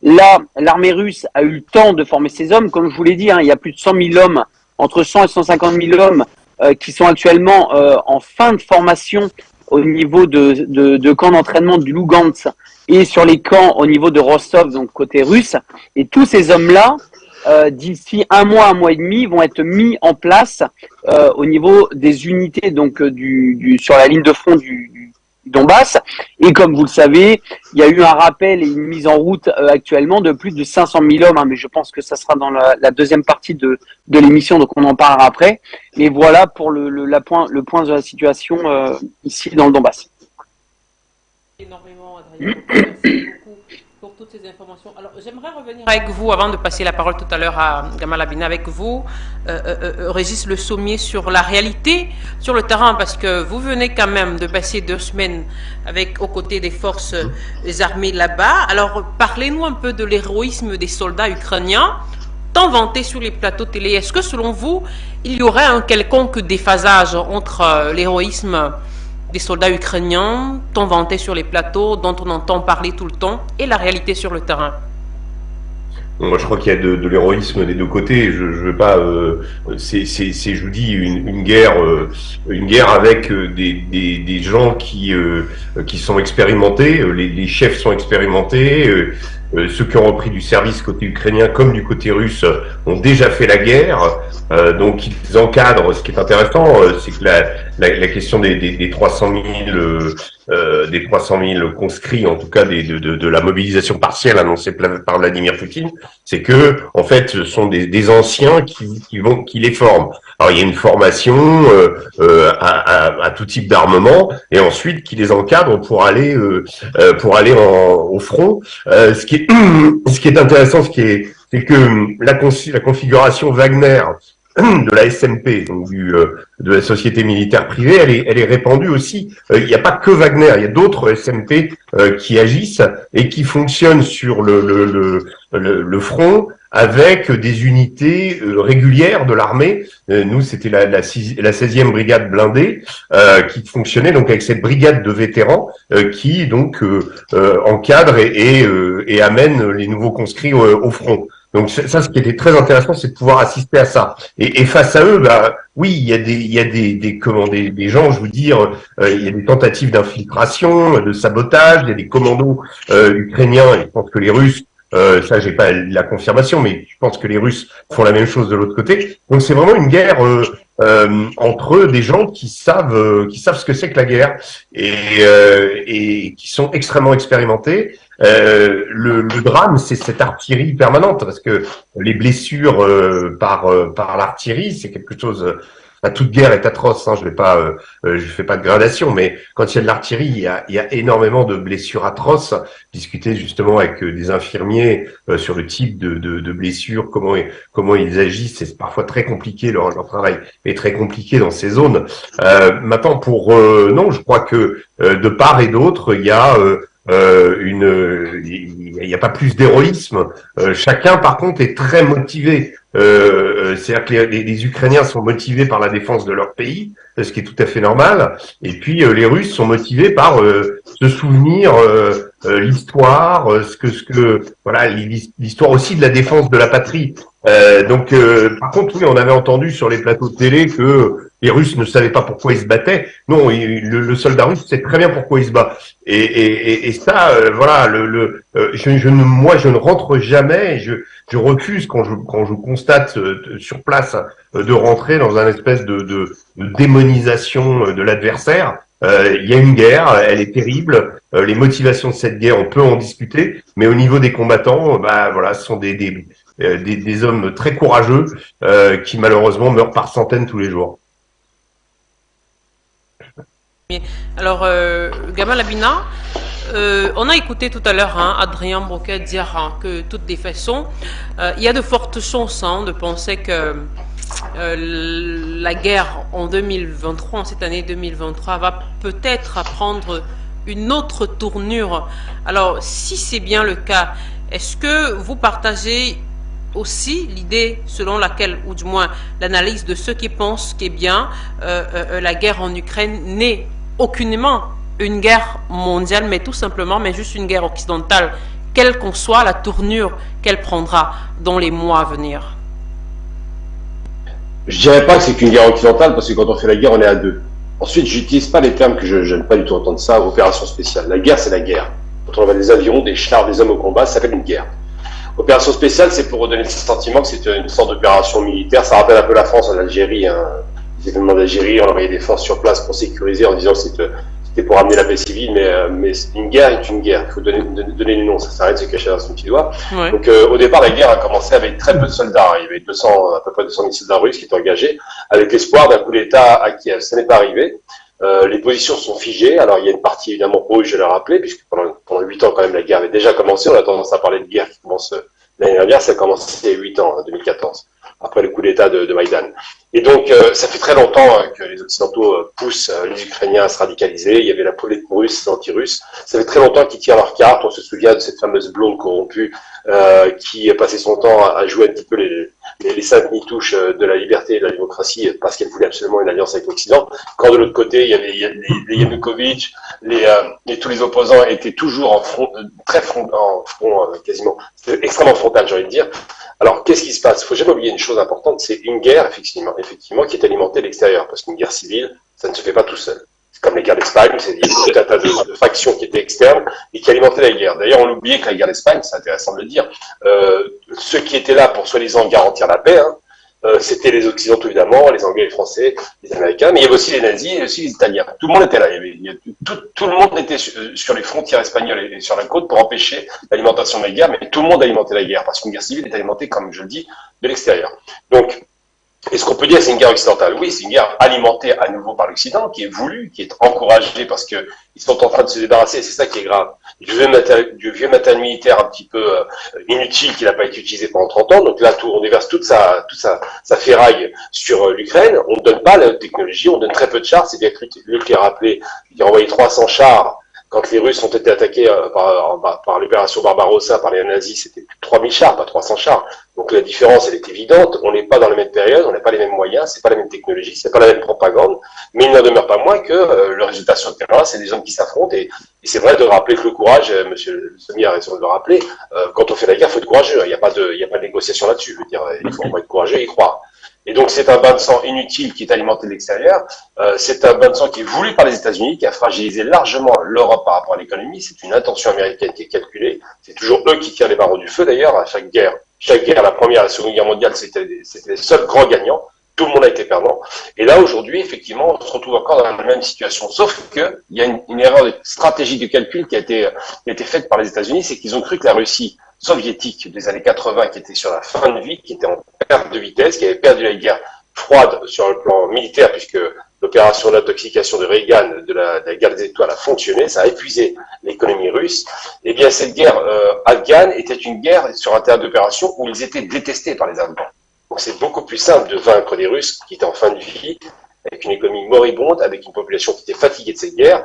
Là, l'armée russe a eu le temps de former ses hommes. Comme je vous l'ai dit, il y a plus de 100 000 hommes, entre 100 et 150 000 hommes qui sont actuellement en fin de formation au niveau de camps d'entraînement du Lugansk et sur les camps au niveau de Rostov, donc côté russe. Et tous ces hommes-là, d'ici un mois et demi, vont être mis en place au niveau des unités donc sur la ligne de front du Donbass. Et comme vous le savez, il y a eu un rappel et une mise en route actuellement de plus de 500 000 hommes, mais je pense que ça sera dans la deuxième partie de l'émission, donc on en parlera après. Mais voilà pour le point de la situation ici dans le Donbass. Énormément, Adrien. Merci beaucoup pour toutes ces informations. Alors, j'aimerais revenir avec vous, avant de passer la parole tout à l'heure à Gamal Abina, avec vous, Régis Le Sommier, sur la réalité sur le terrain, parce que vous venez quand même de passer 2 semaines aux côtés des forces armées là-bas. Alors, parlez-nous un peu de l'héroïsme des soldats ukrainiens, tant vantés sur les plateaux télé. Est-ce que, selon vous, il y aurait un quelconque déphasage entre l'héroïsme des soldats ukrainiens, tant vantés sur les plateaux, dont on entend parler tout le temps, et la réalité sur le terrain? Moi, je crois qu'il y a de l'héroïsme des deux côtés. Je veux pas. Je vous dis, une guerre avec des gens qui sont expérimentés. Les chefs sont expérimentés. Ceux qui ont repris du service côté ukrainien comme du côté russe ont déjà fait la guerre, donc ils encadrent. Ce qui est intéressant, c'est que la question des 300 000 conscrits, en tout cas de la mobilisation partielle annoncée par Vladimir Poutine, c'est que en fait ce sont des anciens qui les forment. Alors il y a une formation à tout type d'armement et ensuite qui les encadrent pour aller au front. Ce qui est intéressant, c'est que la configuration Wagner de la SMP, donc de la société militaire privée, elle est répandue aussi. Il n'y a pas que Wagner, il y a d'autres SMP qui agissent et qui fonctionnent sur le front avec des unités régulières de l'armée. Nous, c'était la 16e brigade blindée qui fonctionnait donc avec cette brigade de vétérans qui donc encadre et amène les nouveaux conscrits au front. Donc ça, ce qui était très intéressant, c'est de pouvoir assister à ça. Et face à eux, oui, il y a des gens, je veux dire, il y a des tentatives d'infiltration, de sabotage, il y a des commandos ukrainiens, et je pense que les Russes, ça j'ai pas la confirmation, mais je pense que les Russes font la même chose de l'autre côté. Donc c'est vraiment une guerre entre des gens qui savent ce que c'est que la guerre et qui sont extrêmement expérimentés. Le drame, c'est cette artillerie permanente, parce que les blessures par l'artillerie, c'est quelque chose toute guerre est atroce, hein, je fais pas de gradation, mais quand il y a de l'artillerie, il y a énormément de blessures atroces. Discuter justement avec des infirmiers sur le type de blessures, comment ils agissent, c'est parfois très compliqué, leur travail est très compliqué dans ces zones. Maintenant, non, je crois que de part et d'autre, il y a il n'y a pas plus d'héroïsme. Chacun, par contre, est très motivé. C'est-à-dire que les Ukrainiens sont motivés par la défense de leur pays, ce qui est tout à fait normal. Et puis les Russes sont motivés par se souvenir l'histoire, voilà, l'histoire aussi de la défense de la patrie. Donc, par contre, oui, on avait entendu sur les plateaux de télé que les Russes ne savaient pas pourquoi ils se battaient. Non, le soldat russe sait très bien pourquoi il se bat. Et ça, voilà, moi, je ne rentre jamais. Je refuse quand je constate sur place de rentrer dans un espèce de démonisation de l'adversaire. Il y a une guerre, elle est terrible. Les motivations de cette guerre, on peut en discuter, mais au niveau des combattants, bah voilà, ce sont des hommes très courageux qui malheureusement meurent par centaines tous les jours. Alors, Gamal Abina, on a écouté tout à l'heure Adrien Broquet dire que de toutes les façons, il y a de fortes chances de penser que la guerre en 2023, en cette année 2023, va peut-être prendre une autre tournure. Alors, si c'est bien le cas, est-ce que vous partagez aussi l'idée selon laquelle, ou du moins l'analyse de ceux qui pensent qu'est bien la guerre en Ukraine n'est aucunement une guerre mondiale, mais tout simplement, mais juste une guerre occidentale, quelle qu'en soit la tournure qu'elle prendra dans les mois à venir? Je dirais pas que c'est qu'une guerre occidentale, parce que quand on fait la guerre, on est à deux. Ensuite, j'utilise pas les termes que je n'aime pas du tout entendre ça, opération spéciale. La guerre, c'est la guerre. Quand on envoie des avions, des chars, des hommes au combat, ça s'appelle une guerre. Opération spéciale, c'est pour redonner le sentiment que c'est une sorte d'opération militaire. Ça rappelle un peu la France en Algérie, les événements d'Algérie, on envoyait des forces sur place pour sécuriser en disant que c'était pour amener la paix civile, mais une guerre est une guerre. Il faut donner le nom, ça s'arrête de se cacher dans son petit doigt. Ouais. Donc au départ, la guerre a commencé avec très peu de soldats. Il y avait à peu près 200 000 soldats russes qui étaient engagés, avec l'espoir d'un coup d'État à Kiev. Ça n'est pas arrivé. Les positions sont figées. Alors il y a une partie évidemment rouge, je l'ai rappelé, puisque pendant 8 ans quand même la guerre avait déjà commencé. On a tendance à parler de guerre qui commence l'année dernière, ça a commencé il y a 8 ans, en 2014, après le coup d'État de Maïdan. Et donc ça fait très longtemps que les Occidentaux poussent les Ukrainiens à se radicaliser. Il y avait la politique russe, l'anti-russe. Ça fait très longtemps qu'ils tirent leurs cartes. On se souvient de cette fameuse blonde corrompue qui passait son temps à jouer un petit peu les saintes nitouches de la liberté et de la démocratie parce qu'elle voulait absolument une alliance avec l'Occident. Quand de l'autre côté, il y avait les Yanukovych, tous les opposants étaient toujours en front, quasiment, c'était extrêmement frontal, j'ai envie de dire. Alors, qu'est-ce qui se passe? Il faut jamais oublier une chose importante, c'est une guerre, effectivement, qui est alimentée de l'extérieur, parce qu'une guerre civile, ça ne se fait pas tout seul. C'est comme les guerres d'Espagne, c'est tout un tas de factions qui étaient externes et qui alimentaient la guerre. D'ailleurs, on oubliait que la guerre d'Espagne, c'est intéressant de le dire, ceux qui étaient là pour soi-disant garantir la paix, c'était les Occidentaux évidemment, les Anglais, les Français, les Américains, mais il y avait aussi les nazis et aussi les Italiens. Tout le monde était là. Tout le monde était sur les frontières espagnoles et sur la côte pour empêcher l'alimentation de la guerre, mais tout le monde alimentait la guerre parce qu'une guerre civile est alimentée, comme je le dis, de l'extérieur. Donc, est-ce qu'on peut dire que c'est une guerre occidentale? Oui, c'est une guerre alimentée à nouveau par l'Occident, qui est voulue, qui est encouragée parce que ils sont en train de se débarrasser, c'est ça qui est grave, du vieux matériel militaire un petit peu inutile qui n'a pas été utilisé pendant 30 ans. Donc là, on déverse toute sa ferraille sur l'Ukraine. On ne donne pas la technologie, on donne très peu de chars. C'est bien Luc qui a rappelé, il a envoyé 300 chars. Quand les Russes ont été attaqués par l'opération Barbarossa, par les nazis, c'était plus de 3000 chars, pas 300 chars. Donc la différence, elle est évidente. On n'est pas dans la même période, on n'a pas les mêmes moyens, c'est pas la même technologie, c'est pas la même propagande. Mais il n'en demeure pas moins que le résultat sur le terrain, c'est des hommes qui s'affrontent. Et c'est vrai de rappeler que le courage, Monsieur Semi a raison de le rappeler, quand on fait la guerre, il faut être courageux. Il n'y a pas de négociation là-dessus. Je veux dire, il faut être courageux et y croire. Et donc c'est un bain de sang inutile qui est alimenté de l'extérieur. C'est un bain de sang qui est voulu par les États-Unis, qui a fragilisé largement l'Europe par rapport à l'économie. C'est une intention américaine qui est calculée. C'est toujours eux qui tirent les barreaux du feu d'ailleurs. À chaque guerre, la première et la seconde guerre mondiale, c'était les seuls grands gagnants. Tout le monde a été perdant. Et là, aujourd'hui, effectivement, on se retrouve encore dans la même situation. Sauf que il y a une erreur de stratégie de calcul qui a été faite par les États-Unis, c'est qu'ils ont cru que la Russie soviétique des années 80, qui était sur la fin de vie, qui était en perte de vitesse, qui avait perdu la guerre froide sur le plan militaire, puisque l'opération d'intoxication de Reagan de la guerre des étoiles a fonctionné, ça a épuisé l'économie russe. Eh bien, cette guerre afghane était une guerre sur un théâtre d'opération où ils étaient détestés par les Afghans. Donc c'est beaucoup plus simple de vaincre des Russes qui étaient en fin de vie, avec une économie moribonde, avec une population qui était fatiguée de cette guerre,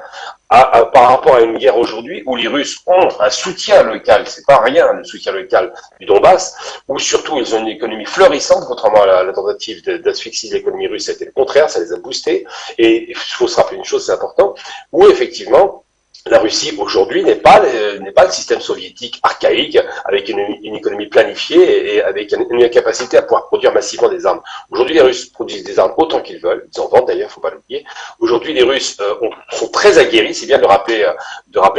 par rapport à une guerre aujourd'hui où les Russes ont un soutien local, c'est pas rien le soutien local du Donbass, où surtout ils ont une économie florissante, contrairement à la tentative d'asphyxie de l'économie russe, ça a été le contraire, ça les a boostés, et il faut se rappeler une chose, c'est important, où effectivement, la Russie aujourd'hui n'est pas le système soviétique archaïque avec une économie planifiée et avec une capacité à pouvoir produire massivement des armes. Aujourd'hui, les Russes produisent des armes autant qu'ils veulent. Ils en vendent d'ailleurs, faut pas l'oublier. Aujourd'hui, les Russes sont très aguerris. C'est bien de rappeler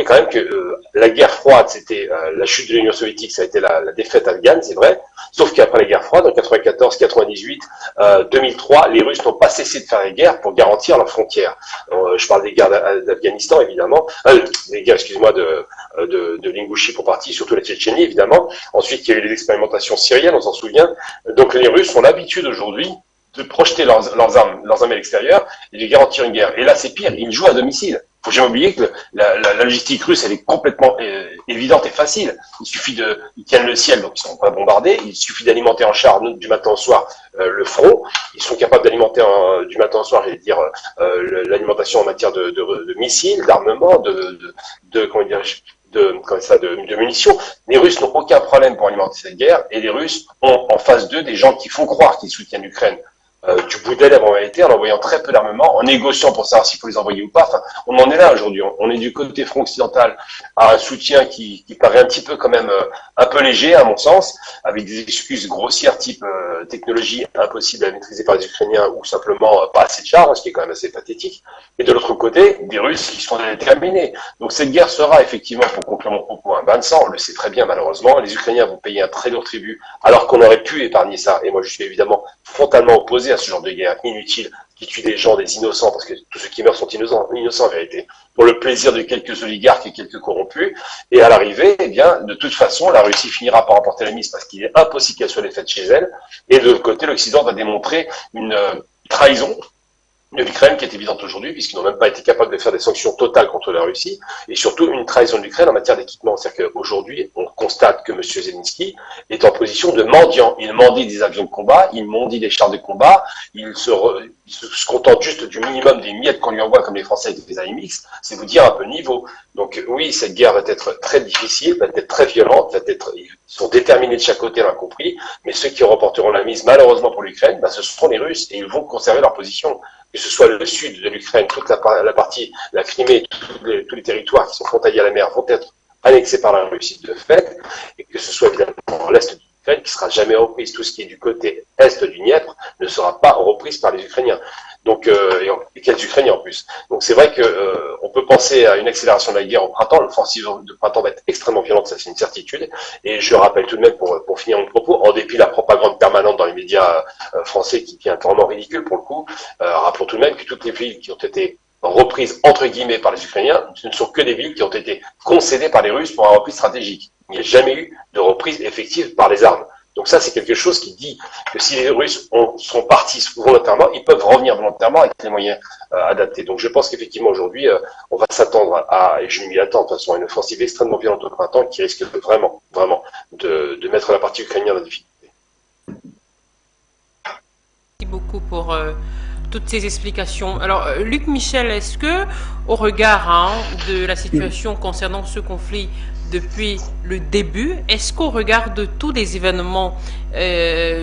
quand même que la guerre froide, c'était la chute de l'Union soviétique, ça a été la défaite afghane, c'est vrai. Sauf qu'après la guerre froide, en 94, 98, 2003, les Russes n'ont pas cessé de faire des guerres pour garantir leurs frontières. Je parle des guerres d'Afghanistan, évidemment. Les guerres, excuse-moi, de l'Ingouchie pour partie, surtout la Tchétchénie, évidemment. Ensuite, il y a eu les expérimentations syriennes, on s'en souvient. Donc les Russes ont l'habitude aujourd'hui de projeter leurs armes à l'extérieur et de garantir une guerre. Et là, c'est pire, ils jouent à domicile. Faut jamais oublier que la logistique russe, elle est complètement évidente et facile. Il suffit ils tiennent le ciel, donc ils sont pas bombardés. Il suffit d'alimenter en char du matin au soir le front. Ils sont capables d'alimenter du matin au soir, j'allais dire, l'alimentation en matière de missiles, d'armement, de munitions. Les Russes n'ont aucun problème pour alimenter cette guerre, et les Russes ont en face d'eux des gens qui font croire qu'ils soutiennent l'Ukraine. Du bout des lèvres en réalité, en envoyant très peu d'armement, en négociant pour savoir s'il faut les envoyer ou pas. Enfin, on en est là aujourd'hui. On est du côté front occidental à un soutien qui paraît un petit peu quand même un peu léger à mon sens, avec des excuses grossières type technologie impossible à maîtriser par les Ukrainiens ou simplement pas assez de chars, ce qui est quand même assez pathétique. Et de l'autre côté, des Russes qui sont déterminés. Donc cette guerre sera effectivement, pour conclure mon propos, un bain de sang. On le sait très bien malheureusement. Les Ukrainiens vont payer un très lourd tribut, alors qu'on aurait pu épargner ça. Et moi, je suis évidemment frontalement opposé à ce genre de guerre inutile qui tue des gens, des innocents, parce que tous ceux qui meurent sont innocents en vérité, pour le plaisir de quelques oligarques et quelques corrompus. Et à l'arrivée, eh bien, de toute façon, la Russie finira par remporter la mise parce qu'il est impossible qu'elle soit défaite chez elle. Et de l'autre côté, l'Occident va démontrer une trahison de l'Ukraine qui est évidente aujourd'hui, puisqu'ils n'ont même pas été capables de faire des sanctions totales contre la Russie, et surtout une trahison de l'Ukraine en matière d'équipement. C'est-à-dire qu'aujourd'hui, on constate que M. Zelensky est en position de mendiant. Il mendie des avions de combat, il mendie des chars de combat, il se contente juste du minimum des miettes qu'on lui envoie, comme les Français avec des AMX, c'est vous dire un peu le niveau. Donc oui, cette guerre va être très difficile, va être très violente, ils sont déterminés de chaque côté, on l'a compris, mais ceux qui remporteront la mise, malheureusement pour l'Ukraine, ce seront les Russes, et ils vont conserver leur position. Que ce soit le sud de l'Ukraine, toute la partie, la Crimée, tous les territoires qui sont frontaliers à la mer vont être annexés par la Russie de fait, et que ce soit évidemment l'est de l'Ukraine qui sera jamais reprise. Tout ce qui est du côté est du Dniepr ne sera pas reprise par les Ukrainiens. Donc, et quels Ukrainiens en plus. Donc c'est vrai que on peut penser à une accélération de la guerre au printemps. L'offensive de printemps va être extrêmement violente, ça c'est une certitude. Et je rappelle tout de même, pour finir mon propos, en dépit de la propagande permanente dans les médias français qui est vraiment ridicule pour le coup, rappelons tout de même que toutes les villes qui ont été reprises entre guillemets par les Ukrainiens, ce ne sont que des villes qui ont été concédées par les Russes pour un reprise stratégique. Il n'y a jamais eu de reprise effective par les armes. Donc ça, c'est quelque chose qui dit que si les Russes sont partis volontairement, ils peuvent revenir volontairement avec les moyens adaptés. Donc je pense qu'effectivement aujourd'hui, on va s'attendre et je m'y attends de toute façon, à une offensive extrêmement violente au printemps qui risque vraiment de mettre la partie ukrainienne en difficulté. Merci beaucoup pour toutes ces explications. Alors, Luc Michel, est-ce que, au regard de la situation concernant ce conflit depuis le début, est-ce qu'au regard de tous les événements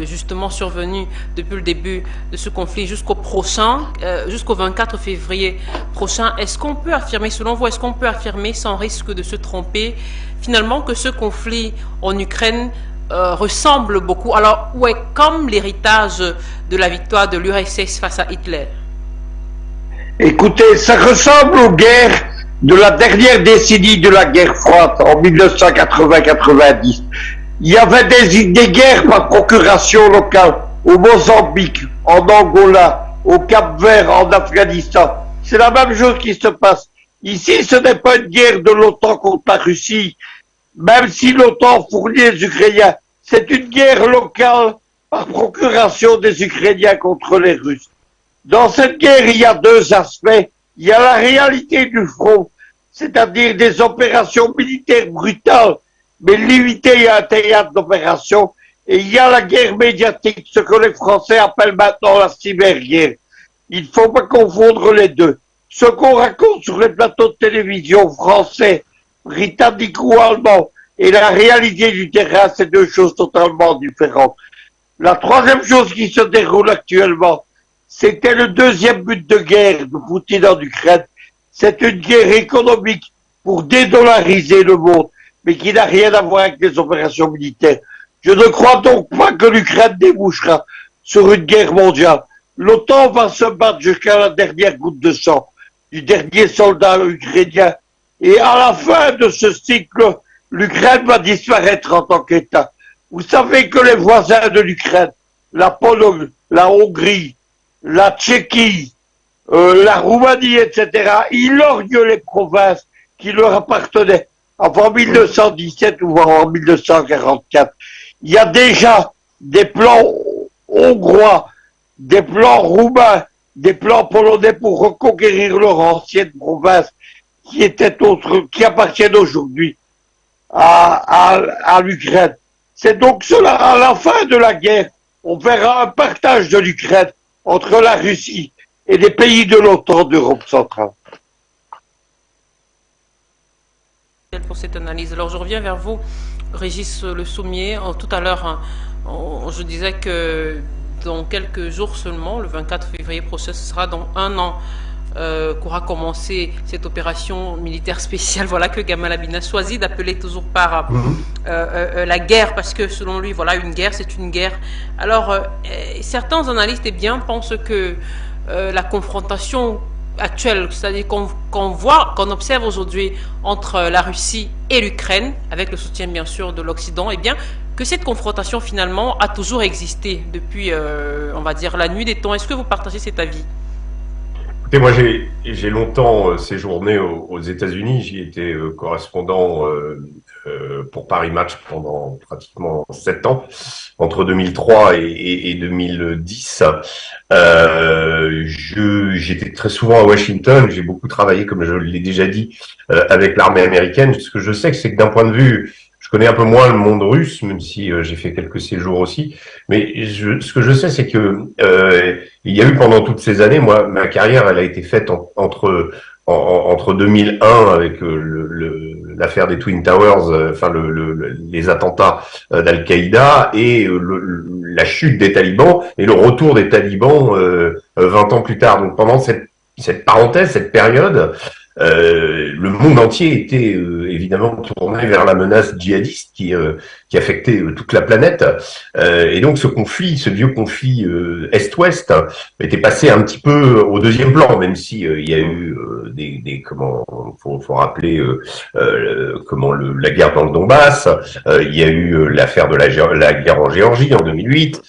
justement survenus depuis le début de ce conflit jusqu'au 24 février prochain, est-ce qu'on peut affirmer, selon vous, est-ce qu'on peut affirmer sans risque de se tromper, finalement, que ce conflit en Ukraine ressemble beaucoup, alors où est comme l'héritage de la victoire de l'URSS face à Hitler? Écoutez, ça ressemble aux guerres de la dernière décennie de la guerre froide, en 1980-90. Il y avait des guerres par procuration locale, au Mozambique, en Angola, au Cap-Vert, en Afghanistan. C'est la même chose qui se passe. Ici, ce n'est pas une guerre de l'OTAN contre la Russie, même si l'OTAN fournit les Ukrainiens. C'est une guerre locale par procuration des Ukrainiens contre les Russes. Dans cette guerre, il y a deux aspects. Il y a la réalité du front, c'est-à-dire des opérations militaires brutales, mais limitées à un théâtre d'opération. Et il y a la guerre médiatique, ce que les Français appellent maintenant la cyberguerre. Il ne faut pas confondre les deux. Ce qu'on raconte sur les plateaux de télévision français, britanniques ou allemands, et la réalité du terrain, c'est deux choses totalement différentes. La troisième chose qui se déroule actuellement, c'était le deuxième but de guerre de Poutine en Ukraine. C'est une guerre économique pour dédollariser le monde, mais qui n'a rien à voir avec les opérations militaires. Je ne crois donc pas que l'Ukraine débouchera sur une guerre mondiale. L'OTAN va se battre jusqu'à la dernière goutte de sang du dernier soldat ukrainien. Et à la fin de ce cycle, l'Ukraine va disparaître en tant qu'État. Vous savez que les voisins de l'Ukraine, la Pologne, la Hongrie, la Tchéquie, la Roumanie, etc., ils lorgnent les provinces qui leur appartenaient avant 1917 ou avant 1944. Il y a déjà des plans hongrois, des plans roumains, des plans polonais pour reconquérir leur ancienne province qui appartiennent aujourd'hui à l'Ukraine. C'est donc cela, à la fin de la guerre, on verra un partage de l'Ukraine entre la Russie et les pays de l'OTAN d'Europe centrale. Pour cette analyse. Alors je reviens vers vous, Régis Le Sommier. Tout à l'heure, je disais que dans quelques jours seulement, le 24 février prochain, ce sera dans un an qu'aura commencé cette opération militaire spéciale, voilà, que Gamal Abina choisit d'appeler toujours par la guerre, parce que selon lui, voilà, une guerre, c'est une guerre. Alors, certains analystes, eh bien, pensent que la confrontation actuelle, c'est-à-dire qu'on voit, qu'on observe aujourd'hui entre la Russie et l'Ukraine, avec le soutien bien sûr de l'Occident, eh bien, que cette confrontation finalement a toujours existé depuis, on va dire, la nuit des temps. Est-ce que vous partagez cet avis? Écoutez, moi j'ai longtemps séjourné aux États-Unis. J'y étais correspondant pour Paris Match pendant pratiquement 7 ans, entre 2003 et 2010. J'étais très souvent à Washington. J'ai beaucoup travaillé, comme je l'ai déjà dit, avec l'armée américaine. Ce que je sais, c'est que d'un point de vue, je connais un peu moins le monde russe, même si j'ai fait quelques séjours aussi. Mais ce que je sais, c'est que il y a eu pendant toutes ces années, moi, ma carrière, elle a été faite entre 2001 avec l'affaire des Twin Towers, enfin les attentats d'Al-Qaïda et la chute des talibans et le retour des talibans 20 ans plus tard. Donc pendant cette parenthèse, cette période, le monde entier était évidemment tourné vers la menace djihadiste qui affectait toute la planète. Et donc ce vieux conflit Est-Ouest était passé un petit peu au deuxième plan, même si il y a eu faut rappeler la guerre dans le Donbass, il y a eu l'affaire de la guerre en Géorgie en 2008.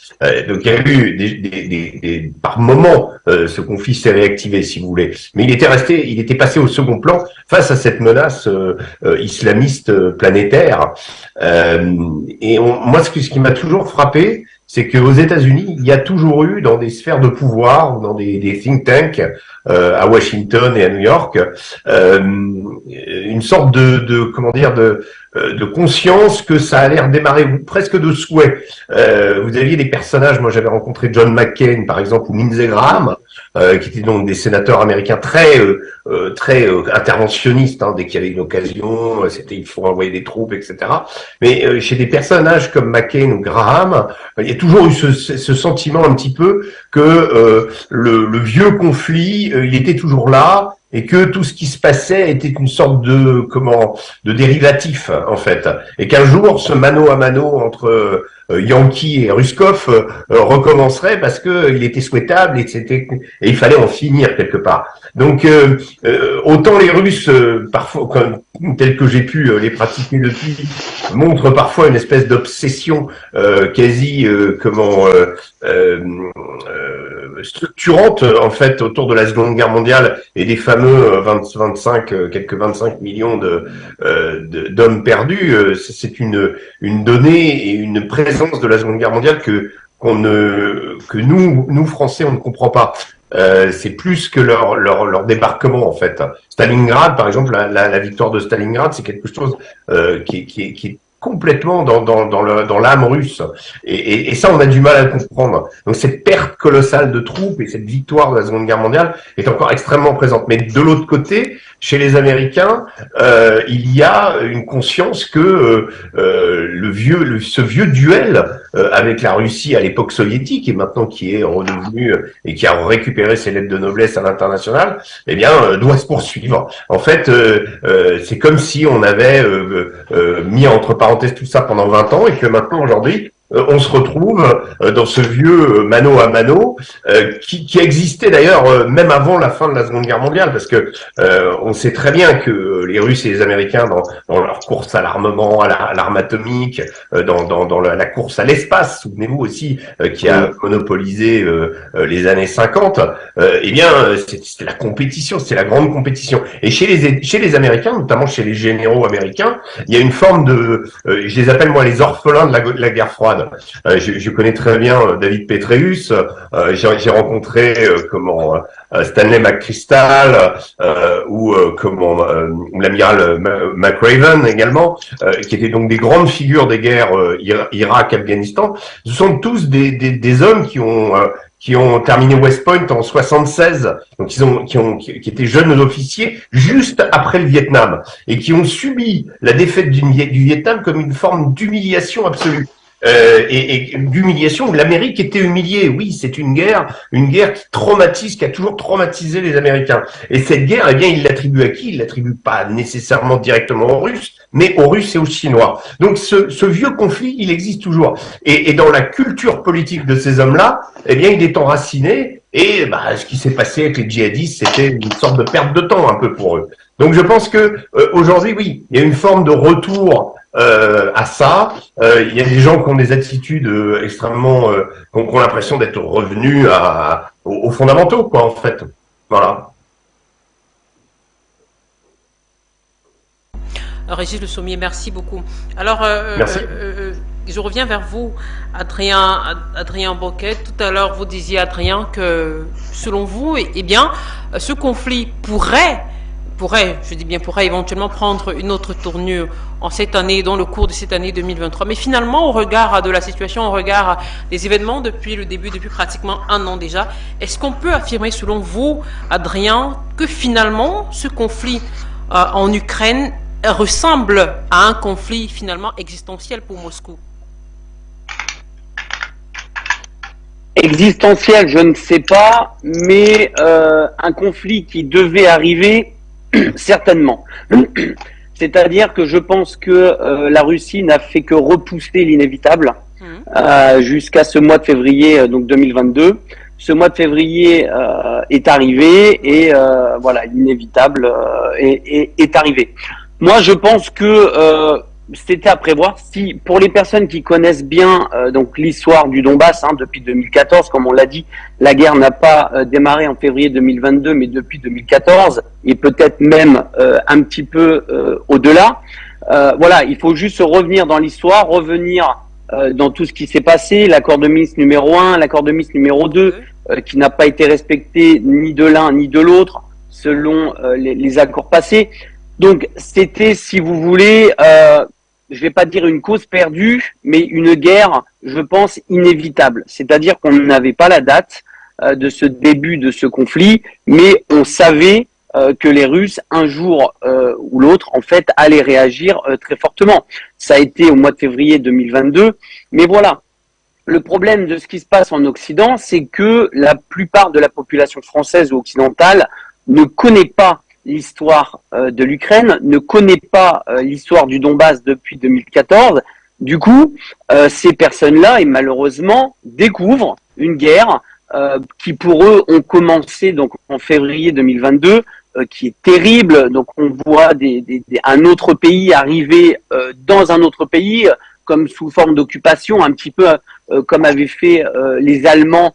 Donc il y a eu par moments ce conflit s'est réactivé, si vous voulez, mais il était passé au second plan face à cette menace islamiste planétaire. Moi, ce qui m'a toujours frappé, c'est qu'aux États-Unis, il y a toujours eu, dans des sphères de pouvoir, dans des think tanks à Washington et à New York, une sorte de conscience que ça allait redémarrer, presque de souhait. Vous aviez des personnages, moi j'avais rencontré John McCain par exemple, ou Lindsey Graham, qui étaient donc des sénateurs américains très interventionnistes, dès qu'il y avait une occasion, c'était il faut envoyer des troupes, etc. Mais chez des personnages comme McCain ou Graham, il y a toujours eu ce sentiment un petit peu que le vieux conflit, il était toujours là, et que tout ce qui se passait était une sorte de dérivatif en fait, et qu'un jour ce mano à mano entre Yankee et Ruskov recommencerait parce que il était souhaitable et il fallait en finir quelque part. Donc autant les Russes parfois tels que j'ai pu les pratiquer depuis montrent parfois une espèce d'obsession quasi structurante en fait autour de la Seconde Guerre mondiale et des fameux quelques 25 millions d'hommes perdus. C'est une donnée et une présence de la Seconde Guerre mondiale que nous Français on ne comprend pas. C'est plus que leur débarquement en fait. Stalingrad, par exemple, la victoire de Stalingrad, c'est quelque chose qui est complètement dans l'âme russe. Et ça, on a du mal à le comprendre. Donc cette perte colossale de troupes et cette victoire de la Seconde Guerre mondiale est encore extrêmement présente. Mais de l'autre côté, chez les Américains, il y a une conscience que ce vieux duel avec la Russie à l'époque soviétique et maintenant qui est redevenu et qui a récupéré ses lettres de noblesse à l'international, eh bien, doit se poursuivre. En fait, c'est comme si on avait mis entre parenthèses tout ça pendant 20 ans et que maintenant, aujourd'hui, on se retrouve dans ce vieux mano à mano qui existait d'ailleurs même avant la fin de la Seconde Guerre mondiale, parce que on sait très bien que les Russes et les Américains dans leur course à l'armement, à l'arme atomique, dans la course à l'espace, souvenez-vous aussi, qui a monopolisé les années 50, eh bien c'était la compétition, c'est la grande compétition. Et chez les Américains, notamment chez les généraux américains, il y a une forme de, je les appelle moi les orphelins de la guerre froide. Je connais très bien David Petraeus. J'ai rencontré Stanley McChrystal ou l'amiral McRaven également, qui étaient donc des grandes figures des guerres Irak, Afghanistan. Ce sont tous des hommes qui ont terminé West Point en 76, donc qui étaient jeunes officiers juste après le Vietnam et qui ont subi la défaite du Vietnam comme une forme d'humiliation absolue. Et d'humiliation où l'Amérique était humiliée. Oui, c'est une guerre qui a toujours traumatisé les Américains. Et cette guerre, eh bien, il l'attribue à qui? Il l'attribue pas nécessairement directement aux Russes, mais aux Russes et aux Chinois. Donc ce vieux conflit, il existe toujours. Et dans la culture politique de ces hommes-là, eh bien, il est enraciné. Et ce qui s'est passé avec les djihadistes, c'était une sorte de perte de temps un peu pour eux. Donc je pense que aujourd'hui, oui, il y a une forme de retour à ça. Il y a des gens qui ont des attitudes extrêmement, qui ont l'impression d'être revenus aux fondamentaux, quoi, en fait. Voilà. Régis Le Sommier, merci beaucoup. Alors, Merci. Je reviens vers vous, Adrien Boquet. Tout à l'heure, vous disiez, Adrien, que selon vous, eh bien, ce conflit pourrait, je dis bien pourrait, éventuellement prendre une autre tournure en cette année, dans le cours de cette année 2023. Mais finalement, au regard de la situation, au regard des événements depuis le début, depuis pratiquement un an déjà, est-ce qu'on peut affirmer, selon vous, Adrien, que finalement, ce conflit en Ukraine ressemble à un conflit finalement existentiel pour Moscou? Existentiel, je ne sais pas, mais un conflit qui devait arriver, certainement. C'est-à-dire que je pense que la Russie n'a fait que repousser l'inévitable jusqu'à ce mois de février donc 2022. Ce mois de février est arrivé et voilà, l'inévitable est arrivé. Moi, je pense que c'était à prévoir. Si pour les personnes qui connaissent bien donc l'histoire du Donbass depuis 2014, comme on l'a dit, la guerre n'a pas démarré en février 2022, mais depuis 2014 et peut-être même un petit peu au-delà. Voilà, il faut juste revenir dans l'histoire, revenir dans tout ce qui s'est passé, l'accord de Minsk numéro 1, l'accord de Minsk numéro 2, qui n'a pas été respecté ni de l'un ni de l'autre selon les accords passés. Donc c'était, si vous voulez, je vais pas dire une cause perdue, mais une guerre, je pense, inévitable. C'est-à-dire qu'on n'avait pas la date de ce début de ce conflit, mais on savait que les Russes, un jour ou l'autre, en fait, allaient réagir très fortement. Ça a été au mois de février 2022, mais voilà. Le problème de ce qui se passe en Occident, c'est que la plupart de la population française ou occidentale ne connaît pas l'histoire de l'Ukraine, ne connaît pas l'histoire du Donbass depuis 2014. Du coup, ces personnes-là, et malheureusement, découvrent une guerre qui, pour eux, ont commencé donc en février 2022, qui est terrible. Donc, on voit un autre pays arriver dans un autre pays, comme sous forme d'occupation, un petit peu comme avaient fait les Allemands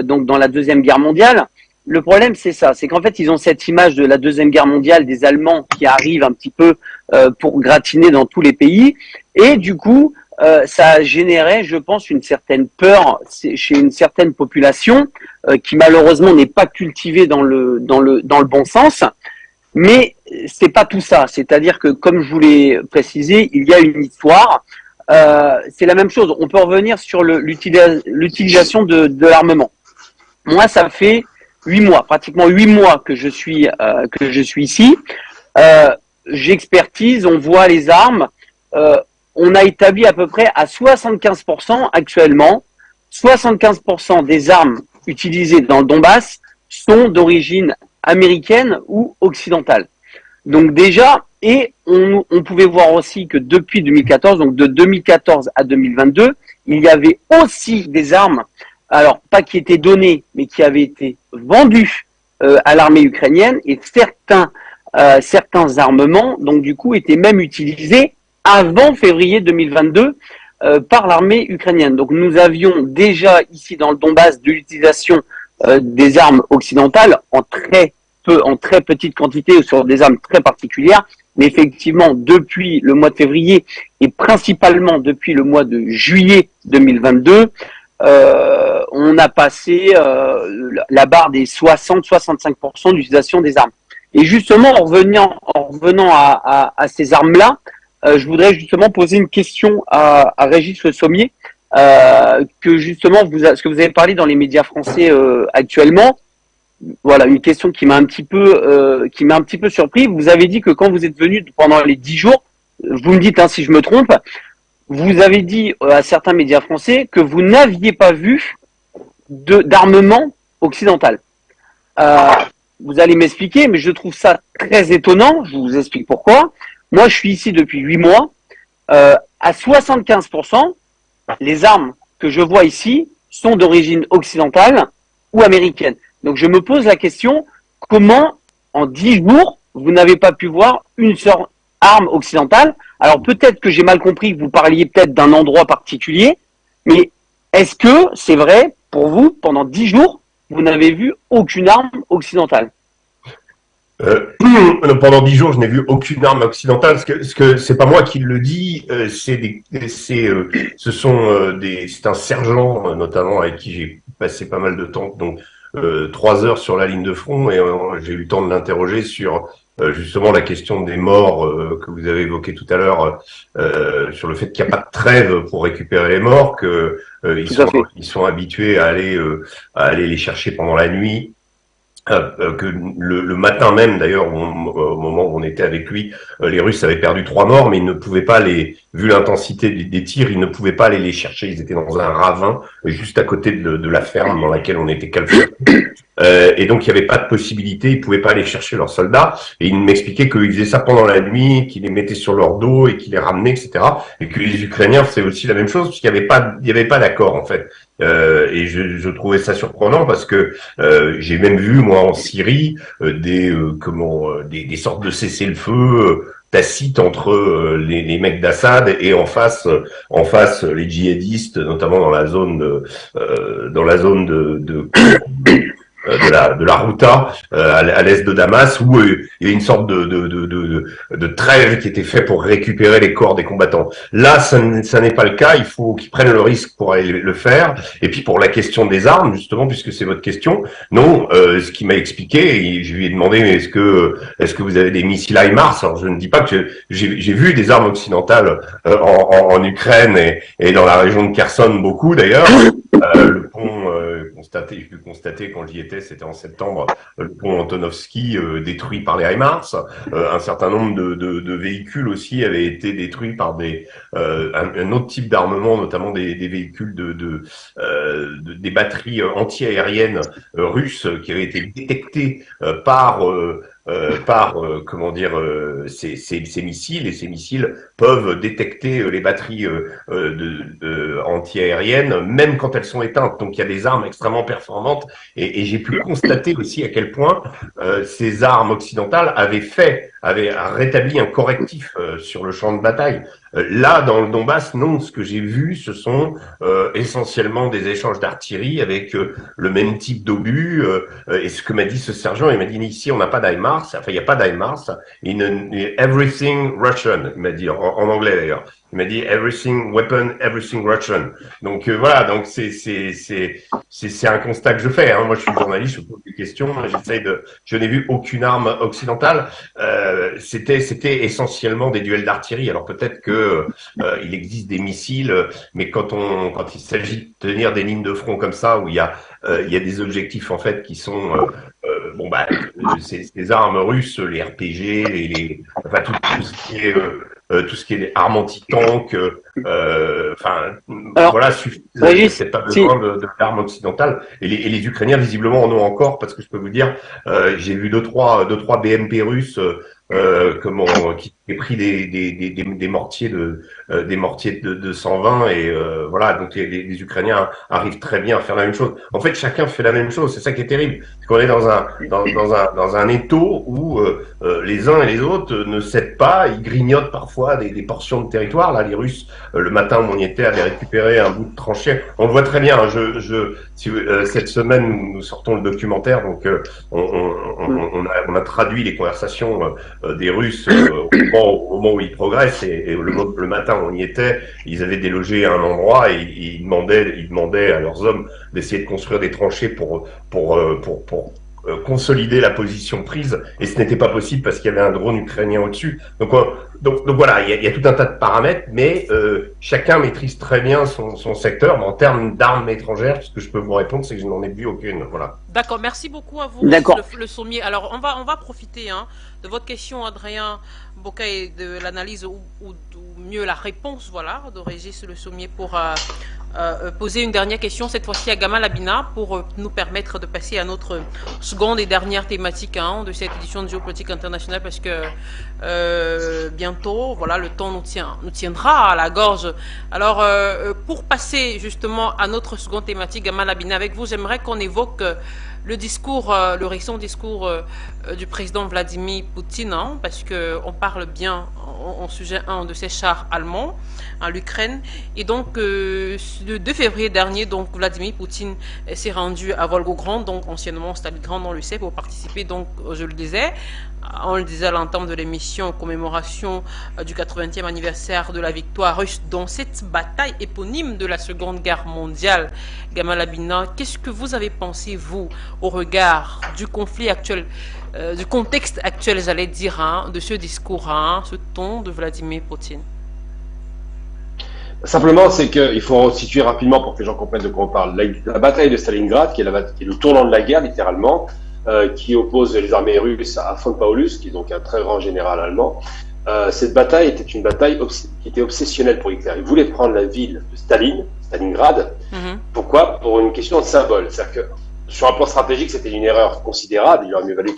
donc dans la Deuxième Guerre mondiale. Le problème, c'est ça, c'est qu'en fait, ils ont cette image de la Deuxième Guerre mondiale, des Allemands qui arrivent un petit peu pour gratiner dans tous les pays. Et du coup, ça a généré, je pense, une certaine peur chez une certaine population qui malheureusement n'est pas cultivée dans le bon sens. Mais c'est pas tout ça. C'est-à-dire que, comme je vous l'ai précisé, il y a une histoire. C'est la même chose. On peut revenir sur l'utilisation de l'armement. Moi, ça fait 8 mois, pratiquement 8 mois que je suis ici. J'expertise, on voit les armes. On a établi à peu près à 75% actuellement, 75% des armes utilisées dans le Donbass sont d'origine américaine ou occidentale. Donc déjà, et on pouvait voir aussi que depuis 2014, donc de 2014 à 2022, il y avait aussi des armes, alors pas qui étaient données, mais qui avaient été vendues à l'armée ukrainienne, et certains armements, donc du coup, étaient même utilisés avant février 2022 par l'armée ukrainienne. Donc nous avions déjà ici dans le Donbass de l'utilisation des armes occidentales en très petite quantité ou sur des armes très particulières. Mais effectivement, depuis le mois de février et principalement depuis le mois de juillet 2022, on a passé la barre des 60-65% d'utilisation des armes. Et justement, en revenant à ces armes-là, je voudrais justement poser une question à Régis Le Sommier, que justement, ce que vous avez parlé dans les médias français actuellement. Voilà, une question qui m'a un petit peu surpris. Vous avez dit que quand vous êtes venu pendant les 10 jours, vous me dites si je me trompe, vous avez dit à certains médias français que vous n'aviez pas vu d'armement occidental. Vous allez m'expliquer, mais je trouve ça très étonnant. Je vous explique pourquoi. Moi, je suis ici depuis 8 mois. À 75%, les armes que je vois ici sont d'origine occidentale ou américaine. Donc, je me pose la question, comment, en 10 jours, vous n'avez pas pu voir une seule arme occidentale? Alors, peut-être que j'ai mal compris, que vous parliez peut-être d'un endroit particulier, mais est-ce que c'est vrai, pour vous, pendant 10 jours, vous n'avez vu aucune arme occidentale? Pendant 10 jours, je n'ai vu aucune arme occidentale. C'est pas moi qui le dis, c'est un sergent notamment avec qui j'ai passé pas mal de temps, donc 3 heures sur la ligne de front, et j'ai eu le temps de l'interroger sur justement la question des morts que vous avez évoqué tout à l'heure, sur le fait qu'il n'y a pas de trêve pour récupérer les morts, que ils sont habitués à aller les chercher pendant la nuit. Que le matin même, d'ailleurs, au moment où on était avec lui, les Russes avaient perdu 3 morts, mais ils ne pouvaient pas vu l'intensité des tirs, ils ne pouvaient pas aller les chercher. Ils étaient dans un ravin, juste à côté de la ferme dans laquelle on était calfeutrés. Et donc, il n'y avait pas de possibilité, ils pouvaient pas aller chercher leurs soldats. Et ils m'expliquaient qu'ils faisaient ça pendant la nuit, qu'ils les mettaient sur leur dos et qu'ils les ramenaient, etc. Et que les Ukrainiens, c'est aussi la même chose, puisqu'il n'y avait pas d'accord, en fait. Et je trouvais ça surprenant parce que j'ai même vu, moi, en Syrie, des sortes de cessez-le-feu tacite entre les mecs d'Assad et en face les djihadistes, notamment dans la zone de la Routa à l'est de Damas, où il y a une sorte de trêve qui était fait pour récupérer les corps des combattants. Là, ça n'est pas le cas. Il faut qu'ils prennent le risque pour aller le faire. Et puis pour la question des armes, justement, puisque c'est votre question, non, ce qu'il m'a expliqué, et je lui ai demandé, mais est-ce que vous avez des missiles HIMARS? Alors je ne dis pas que j'ai vu des armes occidentales en Ukraine et dans la région de Kherson, beaucoup d'ailleurs. Le pont j'ai pu constater quand j'y étais, c'était en septembre, le pont Antonovski détruit par les HIMARS. Un certain nombre de véhicules aussi avaient été détruits par un autre type d'armement, notamment des véhicules des batteries anti-aériennes russes qui avaient été détectées par ces missiles, et ces missiles peuvent détecter les batteries anti-aériennes même quand elles sont éteintes. Donc il y a des armes extrêmement performantes, et j'ai pu constater aussi à quel point ces armes occidentales avaient rétabli un correctif sur le champ de bataille. Là, dans le Donbass, non. Ce que j'ai vu, ce sont essentiellement des échanges d'artillerie avec le même type d'obus. Et ce que m'a dit ce sergent, il m'a dit ici on n'a pas d'HIMARS. Enfin, il n'y a pas d'HIMARS. Everything Russian, il m'a dit en anglais d'ailleurs. Il m'a dit everything weapon, everything Russian. Donc voilà, donc c'est un constat que je fais. Hein. Moi, je suis journaliste, je pose des questions, je n'ai vu aucune arme occidentale. C'était essentiellement des duels d'artillerie. Alors peut-être que il existe des missiles, mais quand il s'agit de tenir des lignes de front comme ça, où il y a des objectifs en fait qui sont ces armes russes, les RPG, enfin tout ce qui est tout ce qui est armes anti-tank, Alors, voilà, suffit. Régis, C'est pas besoin de l'arme occidentale. Et les Ukrainiens visiblement en ont encore, parce que je peux vous dire, j'ai vu deux trois BMP russes qui ont pris des mortiers de 120 et voilà, donc les Ukrainiens arrivent très bien à faire la même chose. En fait, chacun fait la même chose, c'est ça qui est terrible. C'est qu'on est dans un étau où les uns et les autres ne cèdent pas, ils grignotent parfois des portions de territoire. Là, les Russes, le matin où on y était, avaient récupéré un bout de tranchée. On le voit très bien. Cette semaine, nous sortons le documentaire, donc on a traduit les conversations des Russes au moment où ils progressent et le matin où on y était, ils avaient délogé à un endroit et ils demandaient à leurs hommes d'essayer de construire des tranchées pour consolider la position prise, et ce n'était pas possible parce qu'il y avait un drone ukrainien au-dessus. Donc voilà, il y a tout un tas de paramètres, mais chacun maîtrise très bien son secteur. Mais en termes d'armes étrangères, ce que je peux vous répondre, c'est que je n'en ai vu aucune. Voilà. D'accord, merci beaucoup à vous, le sommier. Alors, on va profiter de votre question, Adrien Boca, et de l'analyse ou mieux la réponse, voilà, de Régis Le Sommier pour poser une dernière question, cette fois-ci à Gamal Abina, pour nous permettre de passer à notre seconde et dernière thématique de cette édition de Géopolitique Internationale, parce que bientôt, voilà, le temps nous tiendra à la gorge. Alors, pour passer justement à notre seconde thématique, Gamal Abina, avec vous, j'aimerais qu'on évoque le récent discours du président Vladimir Poutine, parce qu'on parle bien en sujet de ces chars allemands en l'Ukraine. Et donc, le 2 février dernier, donc Vladimir Poutine s'est rendu à Volgograd, donc anciennement Stalingrad, on le sait, pour participer, donc, je le disais, on le disait à l'entame de l'émission, en commémoration du 80e anniversaire de la victoire russe dans cette bataille éponyme de la Seconde Guerre mondiale. Gamal Abina, qu'est-ce que vous avez pensé, vous, au regard du conflit actuel, du contexte actuel, j'allais dire, de ce discours, ce ton de Vladimir Poutine? Simplement, c'est qu'il faut situer rapidement pour que les gens comprennent de quoi on parle. La bataille de Stalingrad, qui est le tournant de la guerre, littéralement, qui oppose les armées russes à von Paulus, qui est donc un très grand général allemand. Cette bataille était une bataille qui était obsessionnelle pour Hitler. Il voulait prendre la ville de Stalingrad. Pourquoi? Pour une question de symbole. C'est-à-dire que sur un plan stratégique, c'était une erreur considérable. Il aurait mieux valu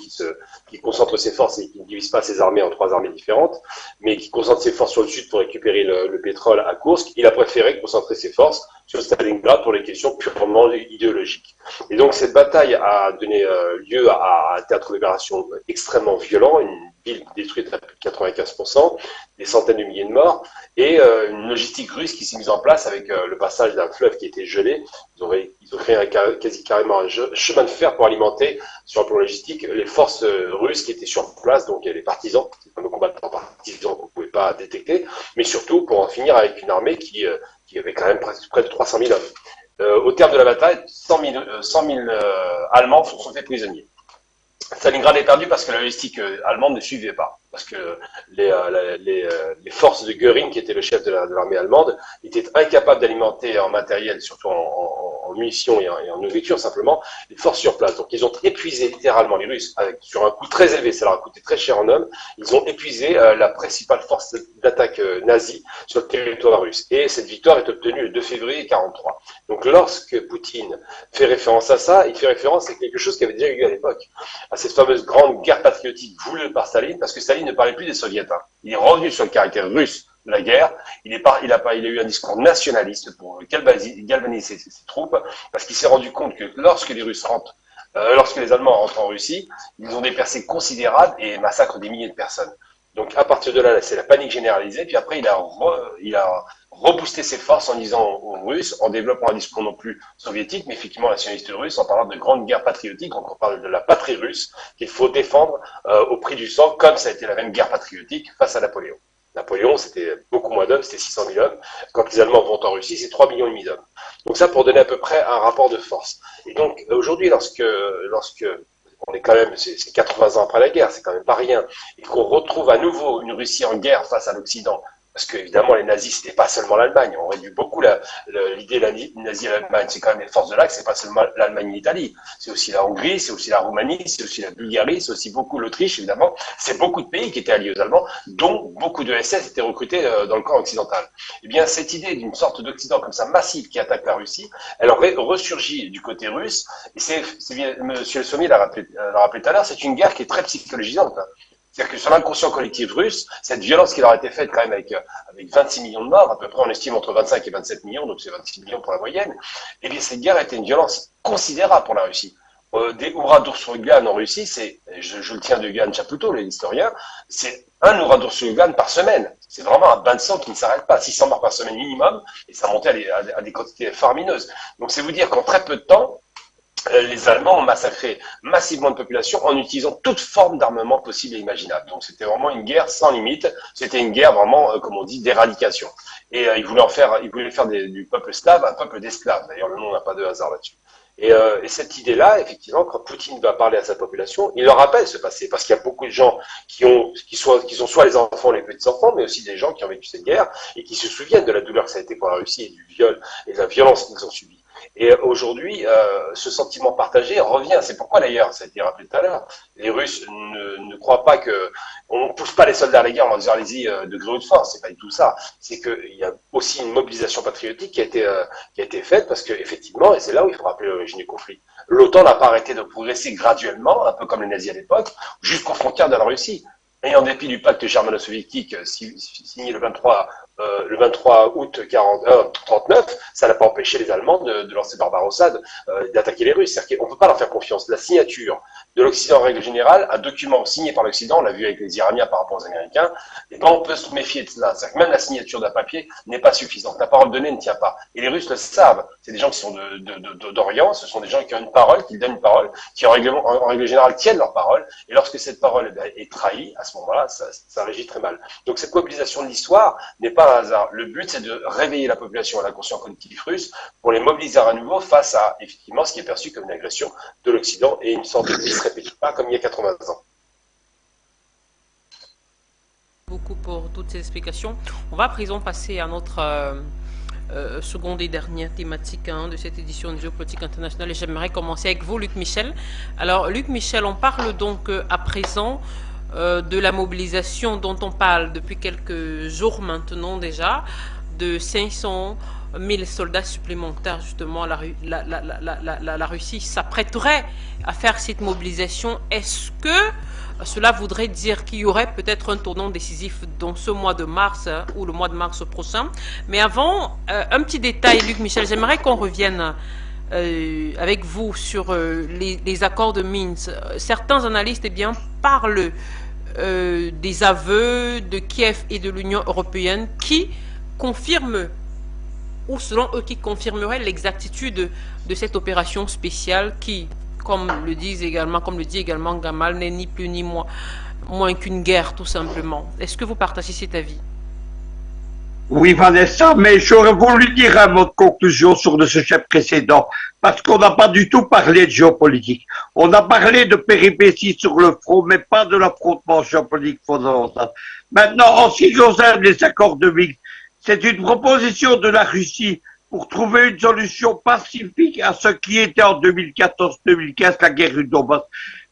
qu'il concentre ses forces et qu'il ne divise pas ses armées en 3 armées différentes, mais qu'il concentre ses forces sur le sud pour récupérer le pétrole à Kursk. Il a préféré concentrer ses forces sur Stalingrad pour les questions purement idéologiques. Et donc cette bataille a donné lieu à un théâtre d'opération extrêmement violent, une ville détruite à plus de 95%, des centaines de milliers de morts, et une logistique russe qui s'est mise en place avec le passage d'un fleuve qui était gelé. Ils ont créé quasi carrément un chemin de fer pour alimenter, sur le plan logistique, les forces russes qui étaient sur place, donc les partisans, les fameux combattants partisans qu'on ne pouvait pas détecter, mais surtout pour en finir avec une armée qui avait quand même près de 300 000 hommes. Au terme de la bataille, 100 000 Allemands sont faits prisonniers. Stalingrad est perdu parce que la logistique allemande ne suivait pas, parce que les forces de Göring, qui était le chef de l'armée allemande, étaient incapables d'alimenter en matériel, surtout en munitions et en nourriture simplement, les forces sur place. Donc ils ont épuisé littéralement les Russes, sur un coût très élevé, ça leur a coûté très cher en hommes, ils ont épuisé la principale force d'attaque nazie sur le territoire russe. Et cette victoire est obtenue le 2 février 1943. Donc lorsque Poutine fait référence à ça, il fait référence à quelque chose qui avait déjà eu à l'époque, à cette fameuse grande guerre patriotique voulue par Staline, parce que Staline ne parlait plus des soviétiques. Il est revenu sur le caractère russe de la guerre. Il a eu un discours nationaliste pour galvaniser ses troupes, parce qu'il s'est rendu compte que lorsque les Allemands rentrent en Russie, ils ont des percées considérables et massacrent des milliers de personnes. Donc à partir de là, c'est la panique généralisée. Puis après, il a reboosté ses forces en disant aux Russes, en développant un discours non plus soviétique, mais effectivement nationaliste russe, en parlant de grande guerre patriotique. Donc on parle de la patrie russe qu'il faut défendre au prix du sang, comme ça a été la même guerre patriotique face à Napoléon. Napoléon, c'était beaucoup moins d'hommes, c'était 600 000 hommes. Quand les Allemands vont en Russie, c'est 3,5 millions d'hommes. Donc ça, pour donner à peu près un rapport de force. Et donc, aujourd'hui, lorsque on est quand même, c'est 80 ans après la guerre, c'est quand même pas rien, et qu'on retrouve à nouveau une Russie en guerre face à l'Occident, parce que évidemment les nazis c'était pas seulement l'Allemagne, on réduit beaucoup l'idée nazie à l'Allemagne, c'est quand même les forces de l'Axe, c'est pas seulement l'Allemagne et l'Italie, c'est aussi la Hongrie, c'est aussi la Roumanie, c'est aussi la Bulgarie, c'est aussi beaucoup l'Autriche évidemment, c'est beaucoup de pays qui étaient alliés aux Allemands, dont beaucoup de SS étaient recrutés dans le camp occidental. Et bien cette idée d'une sorte d'Occident comme ça massif qui attaque la Russie, elle aurait ressurgi du côté russe, et c'est Monsieur Le Sommier l'a rappelé tout à l'heure, c'est une guerre qui est très psychologisante. C'est-à-dire que sur l'inconscient collectif russe, cette violence qui leur a été faite quand même avec 26 millions de morts, à peu près on estime entre 25 et 27 millions, donc c'est 26 millions pour la moyenne, et bien cette guerre a été une violence considérable pour la Russie. Des Ouradour-sur-Glane en Russie, je le tiens de Yann Chapoutot, l'historien, c'est un Ouradour-sur-Glane par semaine. C'est vraiment un bain de sang qui ne s'arrête pas, 600 morts par semaine minimum, et ça montait à des quantités faramineuses. Donc c'est vous dire qu'en très peu de temps, les Allemands ont massacré massivement de population en utilisant toute forme d'armement possible et imaginable. Donc c'était vraiment une guerre sans limite. C'était une guerre vraiment, comme on dit, d'éradication. Et ils voulaient faire du peuple slave un peuple d'esclaves. D'ailleurs, le nom n'a pas de hasard là-dessus. Et cette idée-là, effectivement, quand Poutine va parler à sa population, il leur rappelle ce passé, parce qu'il y a beaucoup de gens qui sont soit les enfants, les petits-enfants, mais aussi des gens qui ont vécu cette guerre et qui se souviennent de la douleur que ça a été pour la Russie et du viol et de la violence qu'ils ont subie. Et aujourd'hui, ce sentiment partagé revient. C'est pourquoi d'ailleurs, ça a été rappelé tout à l'heure, les Russes ne croient pas on ne pousse pas les soldats à la guerre en leur disant allez-y de gré ou de force. C'est pas du tout ça. C'est qu'il y a aussi une mobilisation patriotique qui a été faite parce que effectivement, et c'est là où il faut rappeler l'origine du conflit. L'OTAN n'a pas arrêté de progresser graduellement, un peu comme les nazis à l'époque, jusqu'aux frontières de la Russie. Et en dépit du pacte germano-soviétique signé le 23 août 39, ça n'a pas empêché les Allemands de lancer Barbarossa, d'attaquer les Russes. C'est-à-dire qu'on ne peut pas leur faire confiance. La signature de l'Occident en règle générale, un document signé par l'Occident, on l'a vu avec les Iraniens par rapport aux Américains, et ben on peut se méfier de cela. C'est-à-dire que même la signature d'un papier n'est pas suffisante. La parole donnée ne tient pas. Et les Russes le savent. C'est des gens qui sont d'Orient, ce sont des gens qui ont une parole, qui donnent une parole, qui en règle générale tiennent leur parole, et lorsque cette parole est trahie, à ce moment-là, ça régit très mal. Donc cette mobilisation de l'histoire n'est pas un hasard. Le but, c'est de réveiller la population à l'inconscient collectif russe pour les mobiliser à nouveau face à, effectivement, ce qui est perçu comme une agression de l'Occident et une sorte de ne se répète pas comme il y a 80 ans. Beaucoup pour toutes ces explications. On va à présent passer à notre seconde et dernière thématique de cette édition de Géopolitique internationale et j'aimerais commencer avec vous, Luc Michel. Alors, Luc Michel, on parle donc à présent de la mobilisation dont on parle depuis quelques jours maintenant déjà, de 500 000 soldats supplémentaires. Justement, la Russie s'apprêterait à faire cette mobilisation. Est-ce que cela voudrait dire qu'il y aurait peut-être un tournant décisif dans ce mois de mars ou le mois de mars prochain? Mais avant, un petit détail, Luc Michel, j'aimerais qu'on revienne avec vous sur les accords de Minsk. Certains analystes parlent des aveux de Kiev et de l'Union européenne qui confirment, ou selon eux, qui confirmeraient l'exactitude de cette opération spéciale qui, comme le dit également Gamal, n'est ni plus ni moins qu'une guerre, tout simplement. Est-ce que vous partagez cet avis? Oui, Vanessa, mais j'aurais voulu dire un mot de conclusion sur le sujet précédent, parce qu'on n'a pas du tout parlé de géopolitique. On a parlé de péripéties sur le front, mais pas de l'affrontement géopolitique fondamental. Maintenant, en ce qui concerne les accords de Minsk, c'est une proposition de la Russie pour trouver une solution pacifique à ce qui était en 2014-2015 la guerre du Donbass.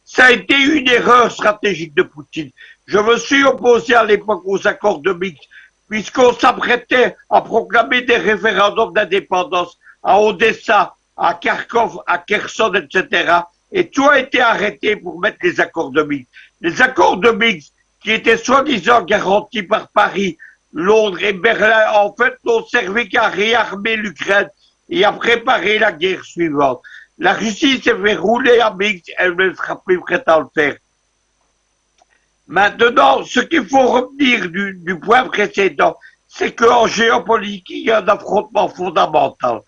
Ça a été une erreur stratégique de Poutine. Je me suis opposé à l'époque aux accords de Minsk, puisqu'on s'apprêtait à proclamer des référendums d'indépendance à Odessa, à Kharkov, à Kherson, etc. Et tout a été arrêté pour mettre les accords de Minsk. Les accords de Minsk, qui étaient soi-disant garantis par Paris, Londres et Berlin, en fait, n'ont servi qu'à réarmer l'Ukraine et à préparer la guerre suivante. La Russie s'est fait rouler à Minsk, elle ne sera plus prête à le faire. Maintenant, ce qu'il faut retenir du point précédent, c'est qu'en géopolitique, il y a un affrontement fondamental.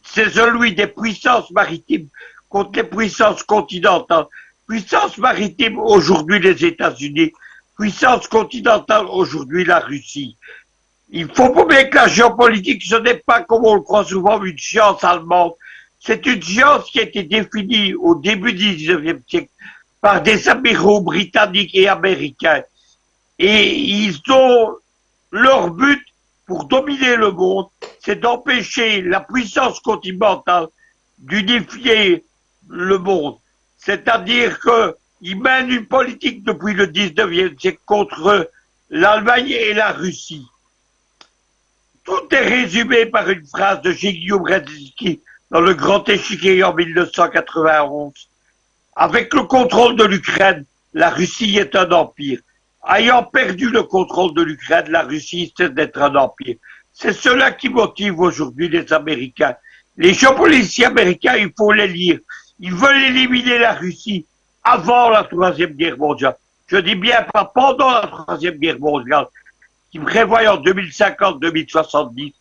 C'est celui des puissances maritimes contre les puissances continentales. Puissances maritimes, aujourd'hui les États-Unis, puissance continentale aujourd'hui, la Russie. Il faut pas bien que la géopolitique, ce n'est pas, comme on le croit souvent, une science allemande. C'est une science qui a été définie au début du 19e siècle par des amiraux britanniques et américains. Et ils ont leur but pour dominer le monde, c'est d'empêcher la puissance continentale d'unifier le monde. C'est-à-dire qu'ils mènent une politique depuis le 19e siècle contre l'Allemagne et la Russie. Tout est résumé par une phrase de Zbigniew Brzezinski dans le Grand Échiquier en 1991. Avec le contrôle de l'Ukraine, la Russie est un empire. Ayant perdu le contrôle de l'Ukraine, la Russie cesse d'être un empire. C'est cela qui motive aujourd'hui les Américains. Les géopoliticiens américains, il faut les lire. Ils veulent éliminer la Russie avant la Troisième Guerre mondiale. Je dis bien pas pendant la Troisième Guerre mondiale, qui prévoit en 2050-2070,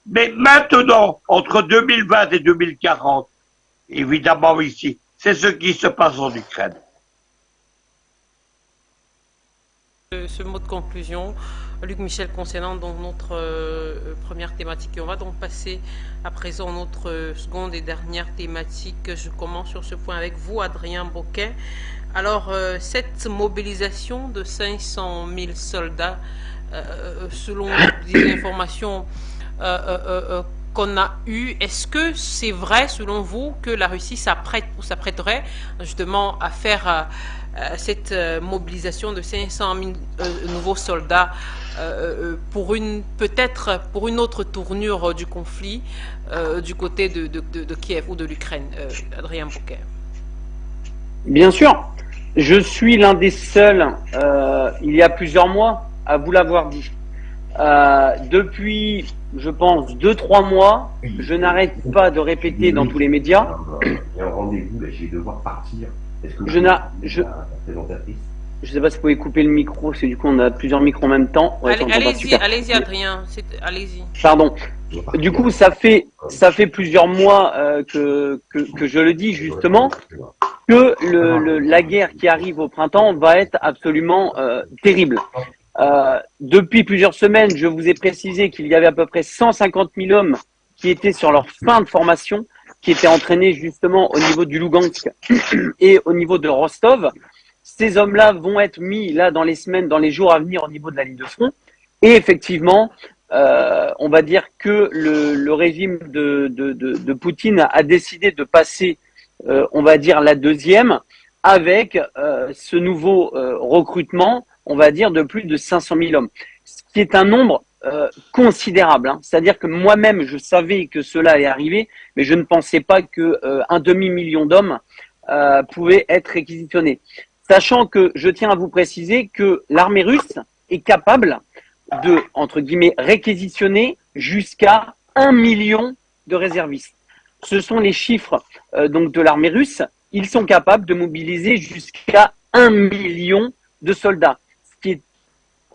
mais maintenant, entre 2020 et 2040, évidemment ici, c'est ce qui se passe en Ukraine. Ce mot de conclusion, Luc Michel, concernant donc notre première thématique. Et on va donc passer à présent à notre seconde et dernière thématique. Je commence sur ce point avec vous, Adrien Boquet. Alors, cette mobilisation de 500 000 soldats, selon des informations qu'on a eues, est-ce que c'est vrai, selon vous, que la Russie s'apprête ou s'apprêterait justement à faire cette mobilisation de 500 000 nouveaux soldats peut-être pour une autre tournure du conflit du côté de Kiev ou de l'Ukraine? Adrien Boquet. Bien sûr, je suis l'un des seuls, il y a plusieurs mois, à vous l'avoir dit. Depuis, je pense, 2-3 mois, je n'arrête pas de répéter dans tous les médias. Il y a un rendez-vous, là, je vais devoir partir. Est-ce que je sais pas si vous pouvez couper le micro, parce que du coup on a plusieurs micros en même temps. Ouais, allez-y Adrien, allez-y. Pardon. Du coup, ça fait plusieurs mois que je le dis justement, que la guerre qui arrive au printemps va être absolument terrible. Depuis plusieurs semaines, je vous ai précisé qu'il y avait à peu près 150 000 hommes qui étaient sur leur fin de formation, qui étaient entraînés justement au niveau du Lugansk et au niveau de Rostov. Ces hommes-là vont être mis là dans les semaines, dans les jours à venir au niveau de la ligne de front. Et effectivement, on va dire que le régime de Poutine a décidé de passer, on va dire, la deuxième avec ce nouveau recrutement, on va dire, de plus de 500 000 hommes. Ce qui est un nombre considérable. Hein. C'est-à-dire que moi-même, je savais que cela allait arriver, mais je ne pensais pas que un demi-million d'hommes pouvaient être réquisitionnés. Sachant que je tiens à vous préciser que l'armée russe est capable de, entre guillemets, réquisitionner jusqu'à 1 million de réservistes. Ce sont les chiffres donc de l'armée russe. Ils sont capables de mobiliser jusqu'à 1 million de soldats, ce qui est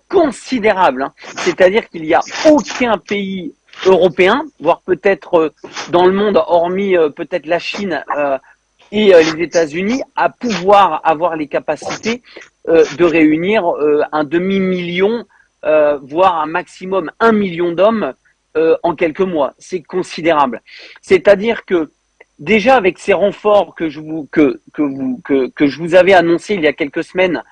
considérable. Hein. C'est-à-dire qu'il n'y a aucun pays européen, voire peut-être dans le monde, hormis peut-être la Chine et les États-Unis, à pouvoir avoir les capacités de réunir un demi-million, voire un maximum 1 million d'hommes en quelques mois. C'est considérable. C'est-à-dire que déjà avec ces renforts que je vous avais annoncés il y a quelques semaines,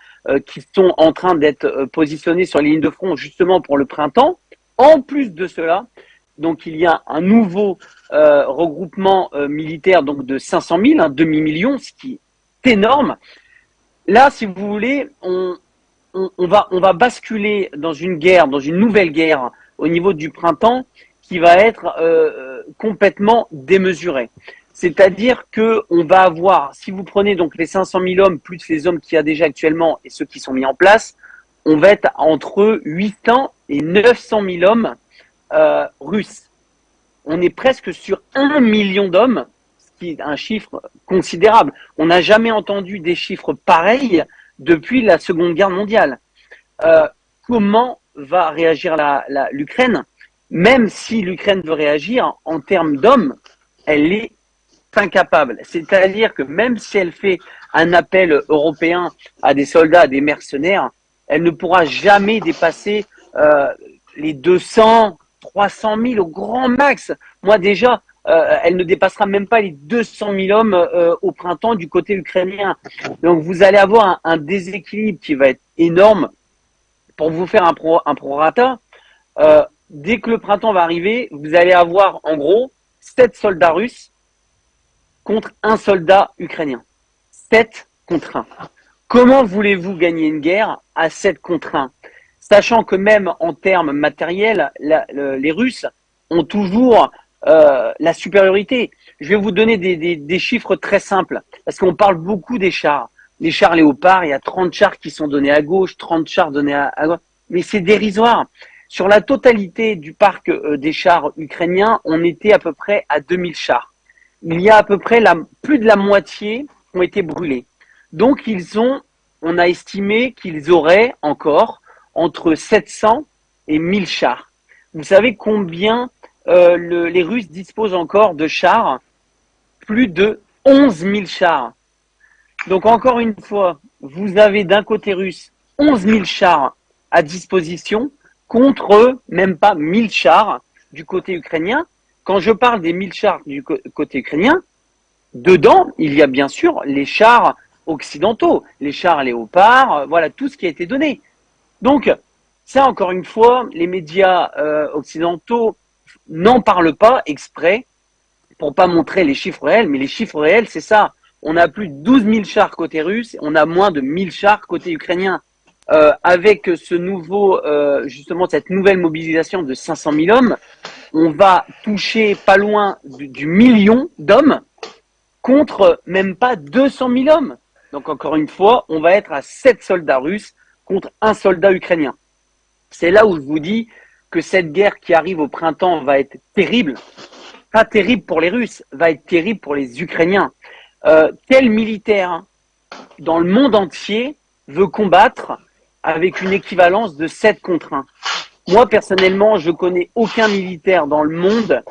qui sont en train d'être positionnés sur les lignes de front justement pour le printemps, en plus de cela, donc il y a un nouveau regroupement militaire donc de 500 000, un demi-million, ce qui est énorme. Là, si vous voulez, on va basculer dans une guerre, dans une nouvelle guerre au niveau du printemps qui va être complètement démesurée. C'est-à-dire que on va avoir, si vous prenez donc les 500 000 hommes plus les hommes qu'il y a déjà actuellement et ceux qui sont mis en place, on va être entre 800 et 900 000 hommes russes. On est presque sur 1 million d'hommes, ce qui est un chiffre considérable. On n'a jamais entendu des chiffres pareils depuis la Seconde Guerre mondiale. Comment va réagir l'Ukraine? Même si l'Ukraine veut réagir en termes d'hommes, elle est incapable. C'est-à-dire que même si elle fait un appel européen à des soldats, à des mercenaires, Elle ne pourra jamais dépasser les 200, 300 000 au grand max. Moi déjà, elle ne dépassera même pas les 200 000 hommes au printemps du côté ukrainien. Donc vous allez avoir un déséquilibre qui va être énorme. Pour vous faire un prorata, dès que le printemps va arriver, vous allez avoir en gros 7 soldats russes contre un soldat ukrainien. 7 contre 1. Comment voulez-vous gagner une guerre à 7 contre 1? Sachant que même en termes matériels, les Russes ont toujours la supériorité. Je vais vous donner des chiffres très simples, parce qu'on parle beaucoup des chars. Les chars léopards, il y a 30 chars qui sont donnés à gauche, 30 chars donnés à droite, mais c'est dérisoire. Sur la totalité du parc des chars ukrainiens, on était à peu près à 2000 chars. Il y a à peu près plus de la moitié ont été brûlés. Donc on a estimé qu'ils auraient encore entre 700 et 1000 chars. Vous savez combien les Russes disposent encore de chars? Plus de 11 000 chars. Donc encore une fois, vous avez d'un côté russe 11 000 chars à disposition contre même pas 1000 chars du côté ukrainien. Quand je parle des 1000 chars du côté ukrainien, dedans, il y a bien sûr les chars occidentaux, les chars léopards, voilà tout ce qui a été donné. Donc, ça encore une fois, les médias occidentaux n'en parlent pas exprès pour pas montrer les chiffres réels, mais les chiffres réels, c'est ça. On a plus de 12 000 chars côté russe, on a moins de 1000 chars côté ukrainien. Avec ce nouveau, justement, cette nouvelle mobilisation de 500 000 hommes, on va toucher pas loin du million d'hommes contre même pas 200 000 hommes. Donc encore une fois, on va être à 7 soldats russes contre un soldat ukrainien. C'est là où je vous dis que cette guerre qui arrive au printemps va être terrible. Pas terrible pour les Russes, va être terrible pour les Ukrainiens. Quel militaire dans le monde entier veut combattre avec une équivalence de 7 contre 1? Moi, personnellement, je connais aucun militaire dans le monde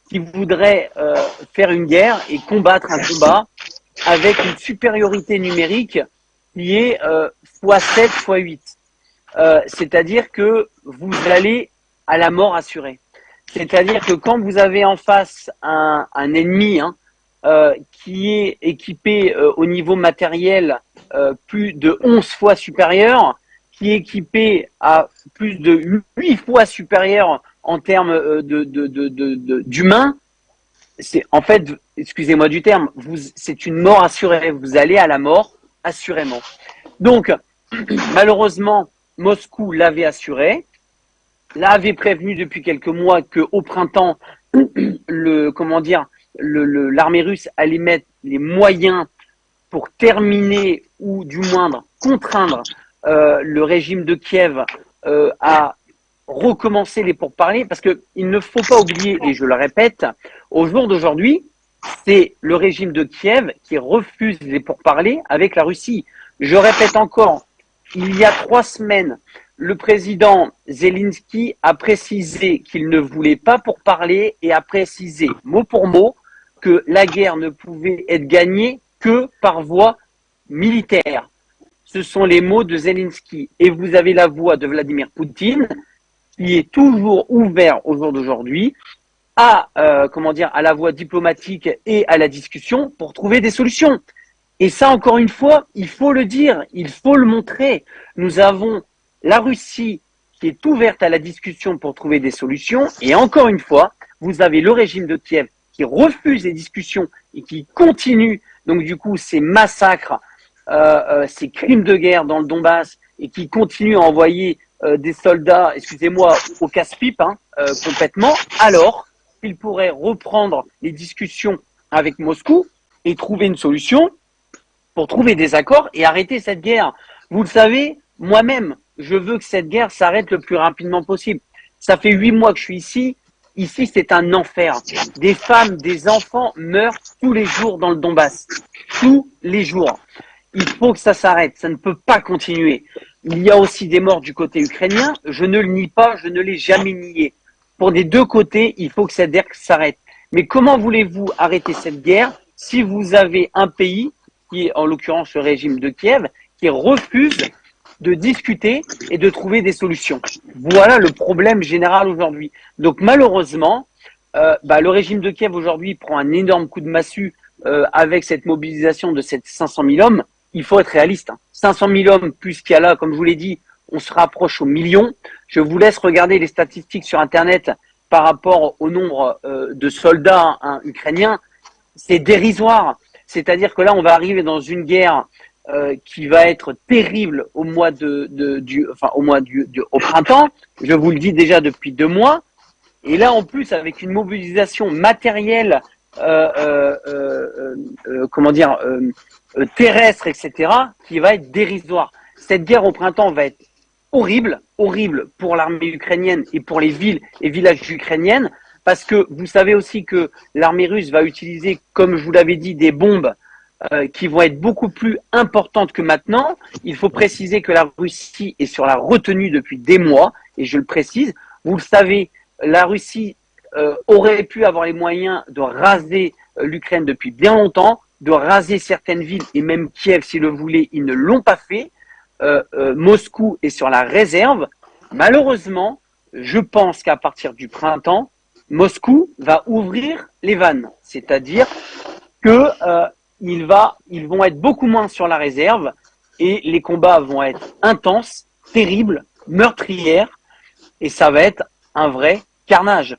qui voudrait faire une guerre et combattre un combat avec une supériorité numérique qui est x7, x8. C'est-à-dire que vous allez à la mort assurée. C'est-à-dire que quand vous avez en face un ennemi qui est équipé au niveau matériel plus de 11 fois supérieur, qui est équipé à plus de 8 fois supérieur en termes d'humains, c'est en fait, excusez-moi du terme, c'est une mort assurée. Vous allez à la mort assurément. Donc, malheureusement, Moscou l'avait assuré, l'avait prévenu depuis quelques mois qu'au printemps, l'armée russe allait mettre les moyens pour terminer ou du moindre contraindre le régime de Kiev à recommencer les pourparlers, parce que il ne faut pas oublier, et je le répète, au jour d'aujourd'hui, c'est le régime de Kiev qui refuse les pourparlers avec la Russie. Je répète encore, il y a 3 semaines, le président Zelensky a précisé qu'il ne voulait pas pourparler et a précisé mot pour mot que la guerre ne pouvait être gagnée que par voie militaire. Ce sont les mots de Zelensky. Et vous avez la voix de Vladimir Poutine qui est toujours ouvert au jour d'aujourd'hui à la voie diplomatique et à la discussion pour trouver des solutions. Et ça, encore une fois, il faut le dire, il faut le montrer. Nous avons la Russie qui est ouverte à la discussion pour trouver des solutions. Et encore une fois, vous avez le régime de Kiev qui refuse les discussions et qui continue, donc du coup, ces massacres, ces crimes de guerre dans le Donbass et qui continue à envoyer des soldats, excusez-moi, au casse-pipe complètement, alors qu'il pourrait reprendre les discussions avec Moscou et trouver une solution pour trouver des accords et arrêter cette guerre. Vous le savez, moi-même, je veux que cette guerre s'arrête le plus rapidement possible. Ça fait 8 mois que je suis ici. Ici, c'est un enfer. Des femmes, des enfants meurent tous les jours dans le Donbass. Tous les jours. Il faut que ça s'arrête. Ça ne peut pas continuer. Il y a aussi des morts du côté ukrainien. Je ne le nie pas. Je ne l'ai jamais nié. Pour des deux côtés, il faut que cette guerre s'arrête. Mais comment voulez-vous arrêter cette guerre si vous avez un pays, qui est en l'occurrence le régime de Kiev, qui refuse de discuter et de trouver des solutions. Voilà le problème général aujourd'hui. Donc malheureusement, le régime de Kiev aujourd'hui prend un énorme coup de massue avec cette mobilisation de ces 500 000 hommes. Il faut être réaliste. 500 000 hommes plus qu'il y a là, comme je vous l'ai dit, on se rapproche aux millions. Je vous laisse regarder les statistiques sur Internet par rapport au nombre de soldats ukrainiens. C'est dérisoire. C'est-à-dire que là, on va arriver dans une guerre qui va être terrible au printemps. Je vous le dis déjà depuis 2 mois. Et là, en plus, avec une mobilisation matérielle, terrestre, etc., qui va être dérisoire. Cette guerre au printemps va être horrible pour l'armée ukrainienne et pour les villes et villages ukrainiennes, parce que vous savez aussi que l'armée russe va utiliser, comme je vous l'avais dit, des bombes qui vont être beaucoup plus importantes que maintenant. Il faut préciser que la Russie est sur la retenue depuis des mois, et je le précise. Vous le savez, la Russie aurait pu avoir les moyens de raser l'Ukraine depuis bien longtemps, de raser certaines villes, et même Kiev s'ils le voulaient, ils ne l'ont pas fait. Moscou est sur la réserve. Malheureusement, je pense qu'à partir du printemps, Moscou va ouvrir les vannes, c'est-à-dire que ils vont être beaucoup moins sur la réserve et les combats vont être intenses, terribles, meurtrières, et ça va être un vrai carnage.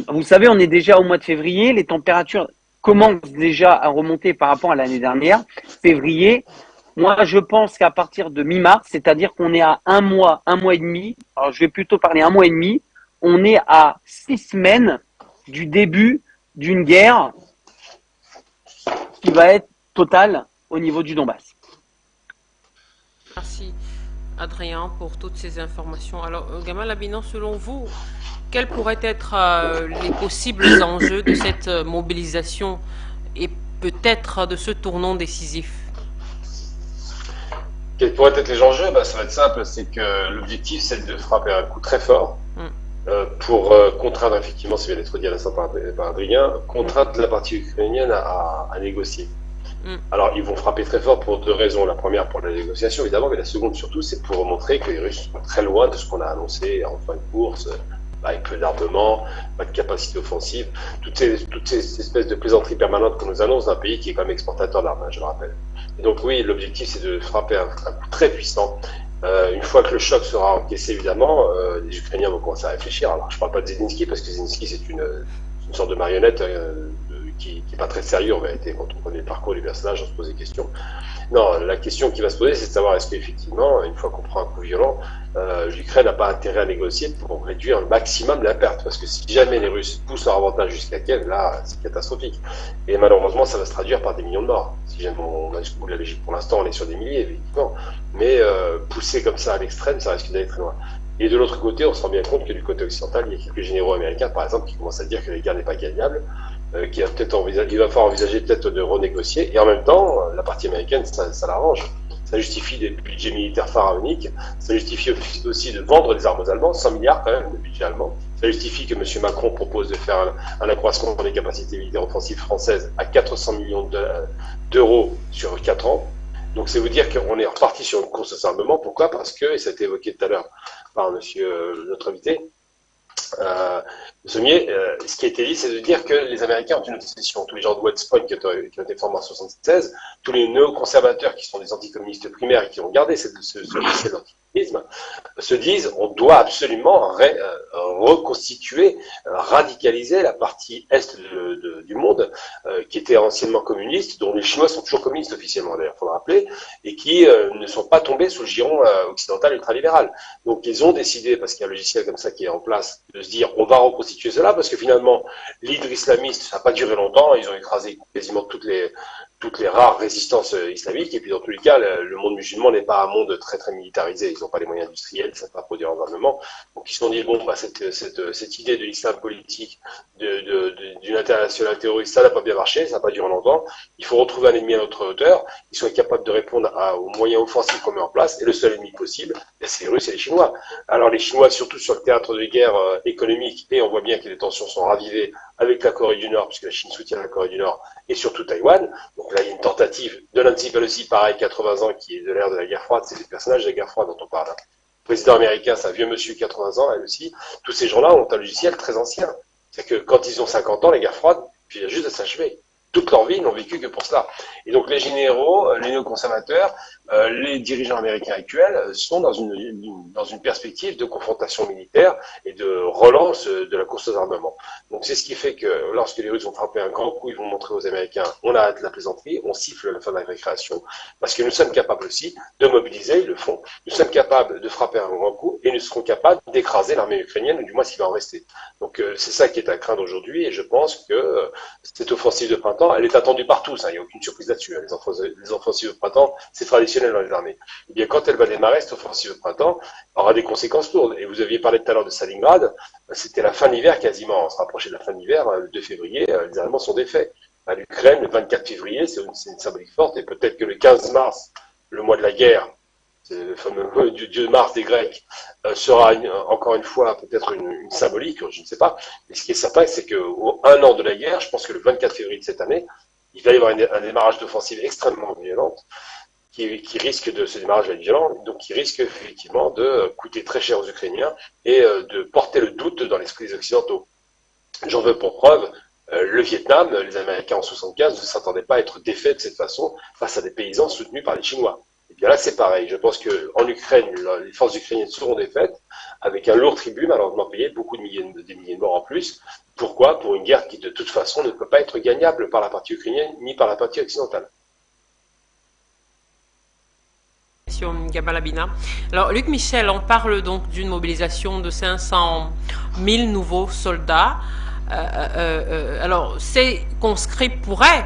Vous savez, on est déjà au mois de février, les températures commencent déjà à remonter par rapport à l'année dernière. Février, moi je pense qu'à partir de mi-mars, c'est-à-dire qu'on est à un mois et demi, alors je vais plutôt parler 1 mois et demi, on est à 6 semaines du début d'une guerre qui va être totale au niveau du Donbass. Merci Adrien pour toutes ces informations. Alors Gamal Abinan, selon vous, quels pourraient être les possibles enjeux de cette mobilisation et peut-être de ce tournant décisif? Quels pourraient être les enjeux? Ça va être simple, c'est que l'objectif c'est de frapper un coup très fort pour contraindre, effectivement, c'est bien d'être dit à l'instant par Adrien, contraindre la partie ukrainienne à négocier. Alors ils vont frapper très fort pour 2 raisons. La première pour la négociation évidemment, mais la seconde surtout c'est pour montrer que les Russes sont très loin de ce qu'on a annoncé en fin de course, avec peu d'armement, pas de capacité offensive, toutes ces espèces de plaisanteries permanentes qu'on nous annonce d'un pays qui est quand même exportateur d'armes, je le rappelle. Et donc oui, l'objectif c'est de frapper un coup très puissant. Une fois que le choc sera encaissé, évidemment, les Ukrainiens vont commencer à réfléchir. Alors je parle pas de Zelensky parce que Zelensky c'est une sorte de marionnette qui n'est pas très sérieux en vérité. Quand on connaît le parcours du personnage, on se pose des questions. Non, la question qui va se poser, c'est de savoir est-ce qu'effectivement, une fois qu'on prend un coup violent, l'Ukraine n'a pas intérêt à négocier pour réduire le maximum la perte. Parce que si jamais les Russes poussent leur avantage jusqu'à Kiev, là, c'est catastrophique. Et malheureusement, ça va se traduire par des millions de morts. Si jamais on va jusqu'au bout de la logique, pour l'instant, on est sur des milliers, effectivement. Mais pousser comme ça à l'extrême, ça risque d'aller très loin. Et de l'autre côté, on se rend bien compte que du côté occidental, il y a quelques généraux américains, par exemple, qui commencent à dire que la guerre n'est pas gagnable, il va falloir envisager peut-être de renégocier. Et en même temps, la partie américaine, ça l'arrange. Ça justifie des budgets militaires pharaoniques. Ça justifie aussi de vendre des armes aux Allemands, 100 milliards quand même de budget allemand. Ça justifie que M. Macron propose de faire un accroissement des capacités militaires offensives françaises à 400 millions d'euros sur 4 ans. Donc c'est vous dire qu'on est reparti sur une course aux armements. Pourquoi? Parce que, et ça a été évoqué tout à l'heure par notre invité, Sommier, ce qui a été dit, c'est de dire que les Américains ont une obsession. Tous les gens de West Point qui ont été formés en 1976, tous les néoconservateurs qui sont des anticommunistes primaires et qui ont gardé ce lycée d'anticommunisme, se disent on doit absolument reconstituer, radicaliser la partie est du monde qui était anciennement communiste, dont les Chinois sont toujours communistes officiellement d'ailleurs, il faut le rappeler, et qui ne sont pas tombés sous le giron occidental ultralibéral. Donc ils ont décidé, parce qu'il y a un logiciel comme ça qui est en place, de se dire on va reconstituer cela, parce que finalement l'hydre islamiste, ça n'a pas duré longtemps, ils ont écrasé quasiment toutes les rares résistances islamiques, et puis dans tous les cas, le monde musulman n'est pas un monde très très militarisé, ils n'ont pas les moyens industriels, ils ne savent pas produire en armement, donc ils se sont dit, bon, cette idée de l'islam politique, d'une internationale terroriste, ça n'a pas bien marché, ça n'a pas duré longtemps, il faut retrouver un ennemi à notre hauteur, qui soit capable de répondre aux moyens offensifs qu'on met en place, et le seul ennemi possible, c'est les Russes et les Chinois. Alors les Chinois, surtout sur le théâtre de guerre économique, et on voit bien que les tensions sont ravivées avec la Corée du Nord, puisque la Chine soutient la Corée du Nord, et surtout Taïwan. Donc là, il y a une tentative de Nancy Pelosi, pareil, 80 ans, qui est de l'ère de la guerre froide. C'est les personnages de la guerre froide dont on parle. Le président américain, c'est un vieux monsieur, 80 ans, elle aussi. Tous ces gens-là ont un logiciel très ancien. C'est que quand ils ont 50 ans, la guerre froide, puis il y a juste à s'achever. Toute leur vie, ils n'ont vécu que pour cela. Et donc les généraux, les néoconservateurs, les dirigeants américains actuels sont dans une perspective de confrontation militaire et de relance de la course aux armements. Donc c'est ce qui fait que lorsque les Russes vont frapper un grand coup, ils vont montrer aux Américains, on arrête la plaisanterie, on siffle la fin de la récréation, parce que nous sommes capables aussi de mobiliser, ils le font, nous sommes capables de frapper un grand coup et nous serons capables d'écraser l'armée ukrainienne, ou du moins s'il va en rester. Donc c'est ça qui est à craindre aujourd'hui, et je pense que cette offensive de printemps, elle est attendue par tous, il n'y a aucune surprise là-dessus. Les offensives de printemps, c'est traditionnel dans les armées. Eh bien, quand elle va démarrer, cette offensive de printemps, aura des conséquences lourdes. Et vous aviez parlé tout à l'heure de Stalingrad, c'était la fin de l'hiver quasiment, on se rapprochait de la fin de l'hiver, le 2 février, les Allemands sont défaits. À l'Ukraine, le 24 février, c'est une symbolique forte, et peut-être que le 15 mars, le mois de la guerre, c'est le fameux dieu Mars des Grecs, sera encore une fois peut-être une symbolique, je ne sais pas. Mais ce qui est certain, c'est qu'au 1 an de la guerre, je pense que le 24 février de cette année, il va y avoir un démarrage d'offensive extrêmement violente, qui risque de, ce démarrage va être violent, donc qui risque effectivement de coûter très cher aux Ukrainiens et de porter le doute dans l'esprit des Occidentaux. J'en veux pour preuve, le Vietnam, les Américains en 75 ne s'attendaient pas à être défaits de cette façon face à des paysans soutenus par les Chinois. Et bien là, c'est pareil. Je pense qu'en Ukraine, les forces ukrainiennes seront défaites avec un lourd tribut, malheureusement payé, des milliers de morts en plus. Pourquoi? Pour une guerre qui, de toute façon, ne peut pas être gagnable par la partie ukrainienne ni par la partie occidentale. Gabalabina. Alors, Luc Michel, on parle donc d'une mobilisation de 500 000 nouveaux soldats. Alors, ces conscrits pourraient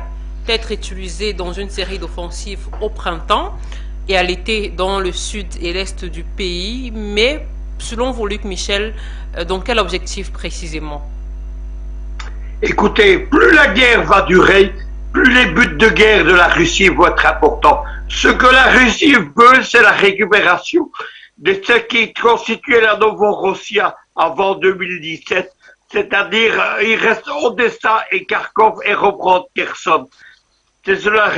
être utilisés dans une série d'offensives au printemps et à l'été dans le sud et l'est du pays, mais selon vous, Luc Michel, dans quel objectif précisément? Écoutez, plus la guerre va durer, plus les buts de guerre de la Russie vont être importants. Ce que la Russie veut, c'est la récupération de ce qui constituait la Novorossia avant 2017, c'est-à-dire il reste Odessa et Kharkov et reprendre Kherson. C'est cela.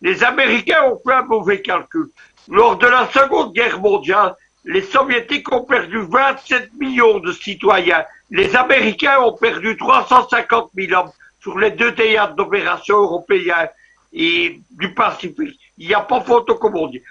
Les Américains ont fait un mauvais calcul. Lors de la Seconde Guerre mondiale, les Soviétiques ont perdu 27 millions de citoyens. Les Américains ont perdu 350 000 hommes sur les deux théâtres d'opération européens et du Pacifique. Il n'y a pas photo, comme on dit.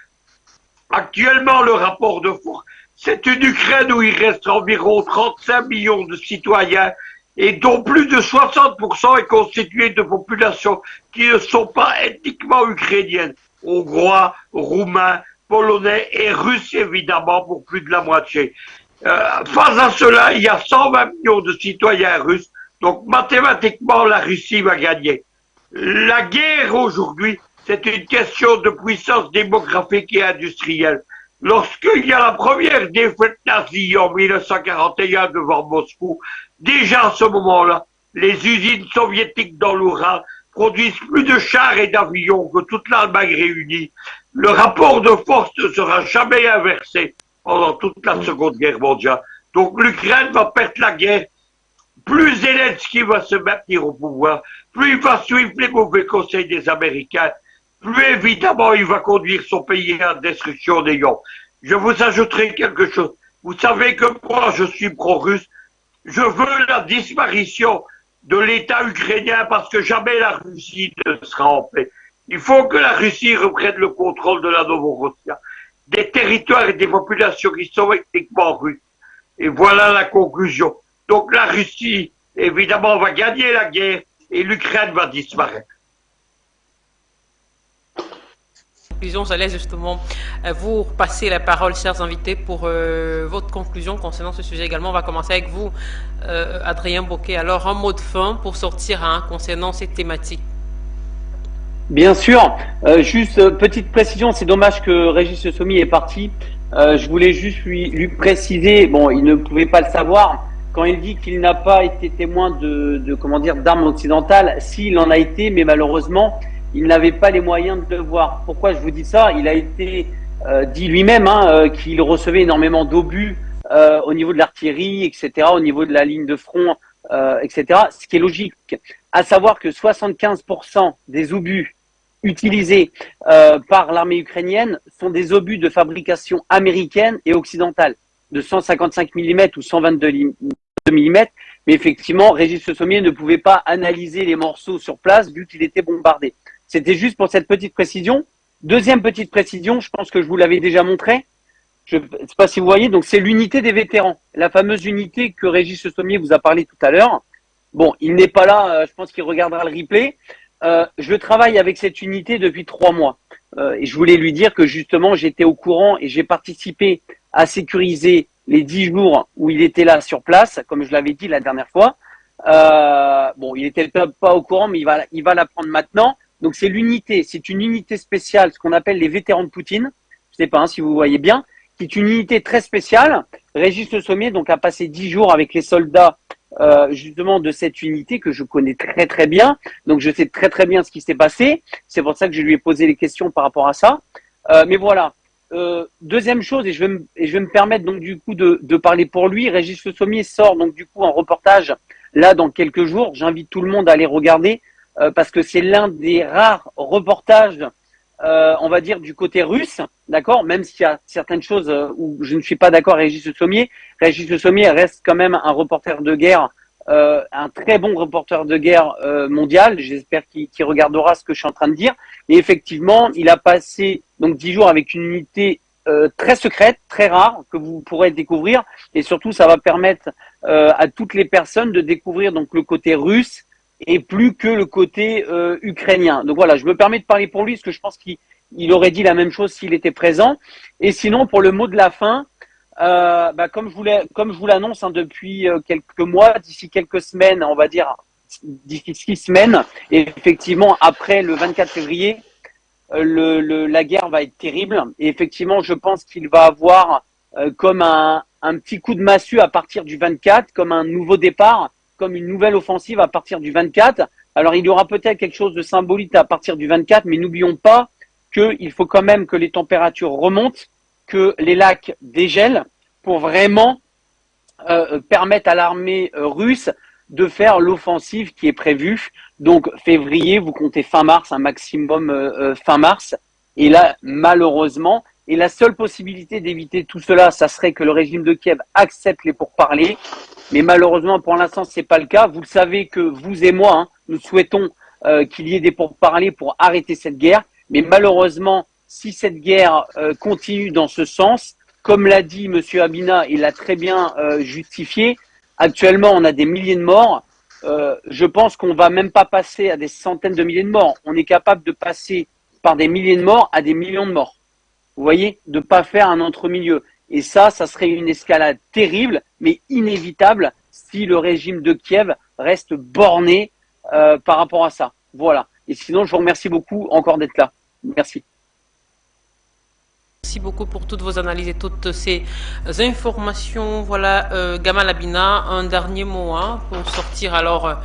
Actuellement, le rapport de force, c'est une Ukraine où il reste environ 35 millions de citoyens et dont plus de 60% est constitué de populations qui ne sont pas ethniquement ukrainiennes. Hongrois, Roumains, Polonais et Russes, évidemment, pour plus de la moitié. Face à cela, il y a 120 millions de citoyens russes, donc mathématiquement, la Russie va gagner. La guerre aujourd'hui, c'est une question de puissance démographique et industrielle. Lorsqu'il y a la première défaite nazie en 1941 devant Moscou, déjà à ce moment-là, les usines soviétiques dans l'Oural produisent plus de chars et d'avions que toute l'Allemagne réunie. Le rapport de force ne sera jamais inversé pendant toute la Seconde Guerre mondiale. Donc l'Ukraine va perdre la guerre. Plus Zelensky va se maintenir au pouvoir, plus il va suivre les mauvais conseils des Américains, plus évidemment il va conduire son pays à la destruction des néant. Je vous ajouterai quelque chose. Vous savez que moi je suis pro-russe. Je veux la disparition de l'État ukrainien parce que jamais la Russie ne sera en paix. Il faut que la Russie reprenne le contrôle de la Novorossia, des territoires et des populations qui sont ethniquement russes. Et voilà la conclusion. Donc la Russie, évidemment, va gagner la guerre et l'Ukraine va disparaître. Conclusion, j'allais justement vous passer la parole, chers invités, pour votre conclusion concernant ce sujet également. On va commencer avec vous, Adrien Bocquet. Alors, un mot de fin pour sortir concernant cette thématique. Bien sûr. Juste petite précision, c'est dommage que Régis Le Sommier est parti. Je voulais juste lui préciser, bon, il ne pouvait pas le savoir, quand il dit qu'il n'a pas été témoin d'armes occidentales, s'il en a été, mais malheureusement, il n'avait pas les moyens de le voir. Pourquoi je vous dis ça? Il a été dit lui-même qu'il recevait énormément d'obus au niveau de l'artillerie, etc., au niveau de la ligne de front, etc., ce qui est logique. À savoir que 75% des obus utilisés par l'armée ukrainienne sont des obus de fabrication américaine et occidentale, de 155 mm ou 122 mm. Mais effectivement, Régis Le Sommier ne pouvait pas analyser les morceaux sur place vu qu'il était bombardé. C'était juste pour cette petite précision. Deuxième petite précision, je pense que je vous l'avais déjà montré. Je ne sais pas si vous voyez, donc c'est l'unité des vétérans. La fameuse unité que Régis Le Sommier vous a parlé tout à l'heure. Bon, il n'est pas là, je pense qu'il regardera le replay. Je travaille avec cette unité depuis 3 mois. Et je voulais lui dire que justement, j'étais au courant et j'ai participé à sécuriser les 10 jours où il était là sur place, comme je l'avais dit la dernière fois. Bon, il était pas au courant, mais il va l'apprendre maintenant. Donc c'est l'unité, c'est une unité spéciale, ce qu'on appelle les vétérans de Poutine. Je sais pas si vous voyez bien, qui est une unité très spéciale. Régis Le Sommier donc a passé 10 jours avec les soldats justement de cette unité que je connais très très bien. Donc je sais très très bien ce qui s'est passé. C'est pour ça que je lui ai posé les questions par rapport à ça. Mais voilà. Deuxième chose, et je vais me permettre donc du coup de parler pour lui. Régis Le Sommier sort donc du coup un reportage là dans quelques jours. J'invite tout le monde à aller regarder parce que c'est l'un des rares reportages, on va dire du côté russe, d'accord. Même s'il y a certaines choses où je ne suis pas d'accord avec Régis Le Sommier. Régis Le Sommier reste quand même un reporter de guerre, un très bon reporter de guerre mondial. J'espère qu'il regardera ce que je suis en train de dire. Et effectivement, il a passé donc 10 jours avec une unité très secrète, très rare, que vous pourrez découvrir. Et surtout, ça va permettre à toutes les personnes de découvrir donc le côté russe et plus que le côté ukrainien. Donc voilà, je me permets de parler pour lui, parce que je pense qu'il aurait dit la même chose s'il était présent. Et sinon, pour le mot de la fin, comme je vous l'annonce depuis quelques mois, d'ici quelques semaines, on va dire d'ici 6 semaines, et effectivement après le 24 février, la guerre va être terrible. Et effectivement, je pense qu'il va avoir comme un petit coup de massue à partir du 24, comme un nouveau départ, comme une nouvelle offensive à partir du 24. Alors il y aura peut-être quelque chose de symbolique à partir du 24, mais n'oublions pas qu'il faut quand même que les températures remontent, que les lacs dégèlent pour vraiment permettre à l'armée russe de faire l'offensive qui est prévue. Donc février, vous comptez fin mars, un maximum fin mars. Et là, malheureusement, et la seule possibilité d'éviter tout cela, ça serait que le régime de Kiev accepte les pourparlers. Mais malheureusement, pour l'instant, c'est pas le cas. Vous le savez que vous et moi, nous souhaitons qu'il y ait des pourparlers pour arrêter cette guerre. Mais malheureusement, si cette guerre continue dans ce sens, comme l'a dit Monsieur Habina, il l'a très bien justifié. Actuellement, on a des milliers de morts. Je pense qu'on va même pas passer à des centaines de milliers de morts. On est capable de passer par des milliers de morts à des millions de morts. Vous voyez, de pas faire un entre-milieu. Et ça serait une escalade terrible, mais inévitable si le régime de Kiev reste borné par rapport à ça. Voilà. Et sinon, je vous remercie beaucoup encore d'être là. Merci. Merci beaucoup pour toutes vos analyses et toutes ces informations. Voilà, Gamal Habina, un dernier mot pour sortir alors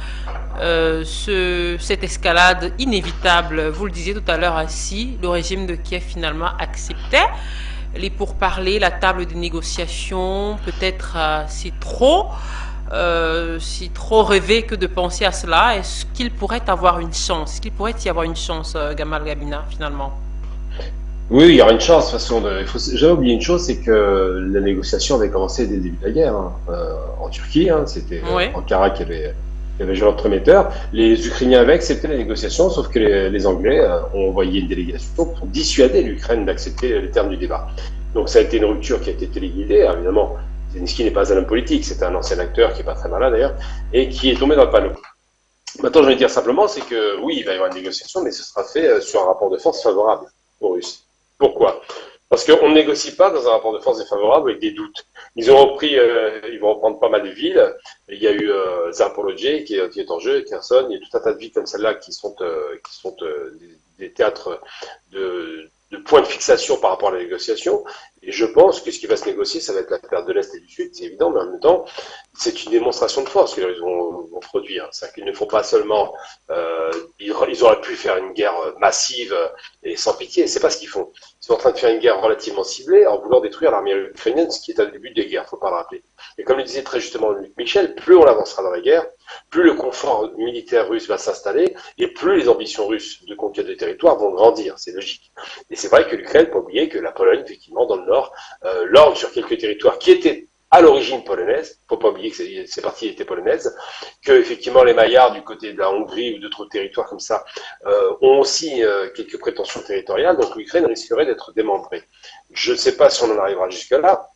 cette escalade inévitable. Vous le disiez tout à l'heure, si le régime de Kiev finalement acceptait les pourparlers, la table des négociations, peut-être c'est trop rêvé que de penser à cela. Est-ce qu'il pourrait avoir une chance? Est-ce qu'il pourrait y avoir une chance, Gamal Habina, finalement? Oui, il y aura une chance. De toute façon, il faut jamais oublier une chose, c'est que la négociation avait commencé dès le début de la guerre en Turquie. C'était Ankara qui avait joué l'entremetteur. Les Ukrainiens avaient accepté la négociation, sauf que les Anglais ont envoyé une délégation pour dissuader l'Ukraine d'accepter les termes du débat. Donc ça a été une rupture qui a été téléguidée. Alors, évidemment, Zelensky n'est pas un homme politique, c'est un ancien acteur qui est pas très malin d'ailleurs, et qui est tombé dans le panneau. Maintenant, je vais dire simplement, c'est que oui, il va y avoir une négociation, mais ce sera fait sur un rapport de force favorable aux Russes. Pourquoi? Parce qu'on ne négocie pas dans un rapport de force défavorable avec des doutes. Ils vont reprendre pas mal de villes. Il y a eu Zaporozhye qui est en jeu, Kherson. Il y a tout un tas de villes comme celle-là qui sont des théâtres de points de fixation par rapport à la négociation. Et je pense que ce qui va se négocier, ça va être la perte de l'Est et du Sud, c'est évident, mais en même temps, c'est une démonstration de force que les Russes vont produire. C'est-à-dire qu'ils ne font pas seulement, ils auraient pu faire une guerre massive et sans pitié, c'est pas ce qu'ils font. Ils sont en train de faire une guerre relativement ciblée en voulant détruire l'armée ukrainienne, ce qui est un début des guerres, faut pas le rappeler. Et comme le disait très justement Luc Michel, plus on avancera dans la guerre, plus le confort militaire russe va s'installer et plus les ambitions russes de conquête de territoire vont grandir, c'est logique. Et c'est vrai que l'Ukraine, pas oublier que la Pologne, effectivement, dans le nord, l'ordre sur quelques territoires qui étaient à l'origine polonaise, faut pas oublier que ces parties étaient polonaises, que effectivement les Magyars du côté de la Hongrie ou d'autres territoires comme ça ont aussi quelques prétentions territoriales, donc l'Ukraine risquerait d'être démembrée. Je ne sais pas si on en arrivera jusque-là.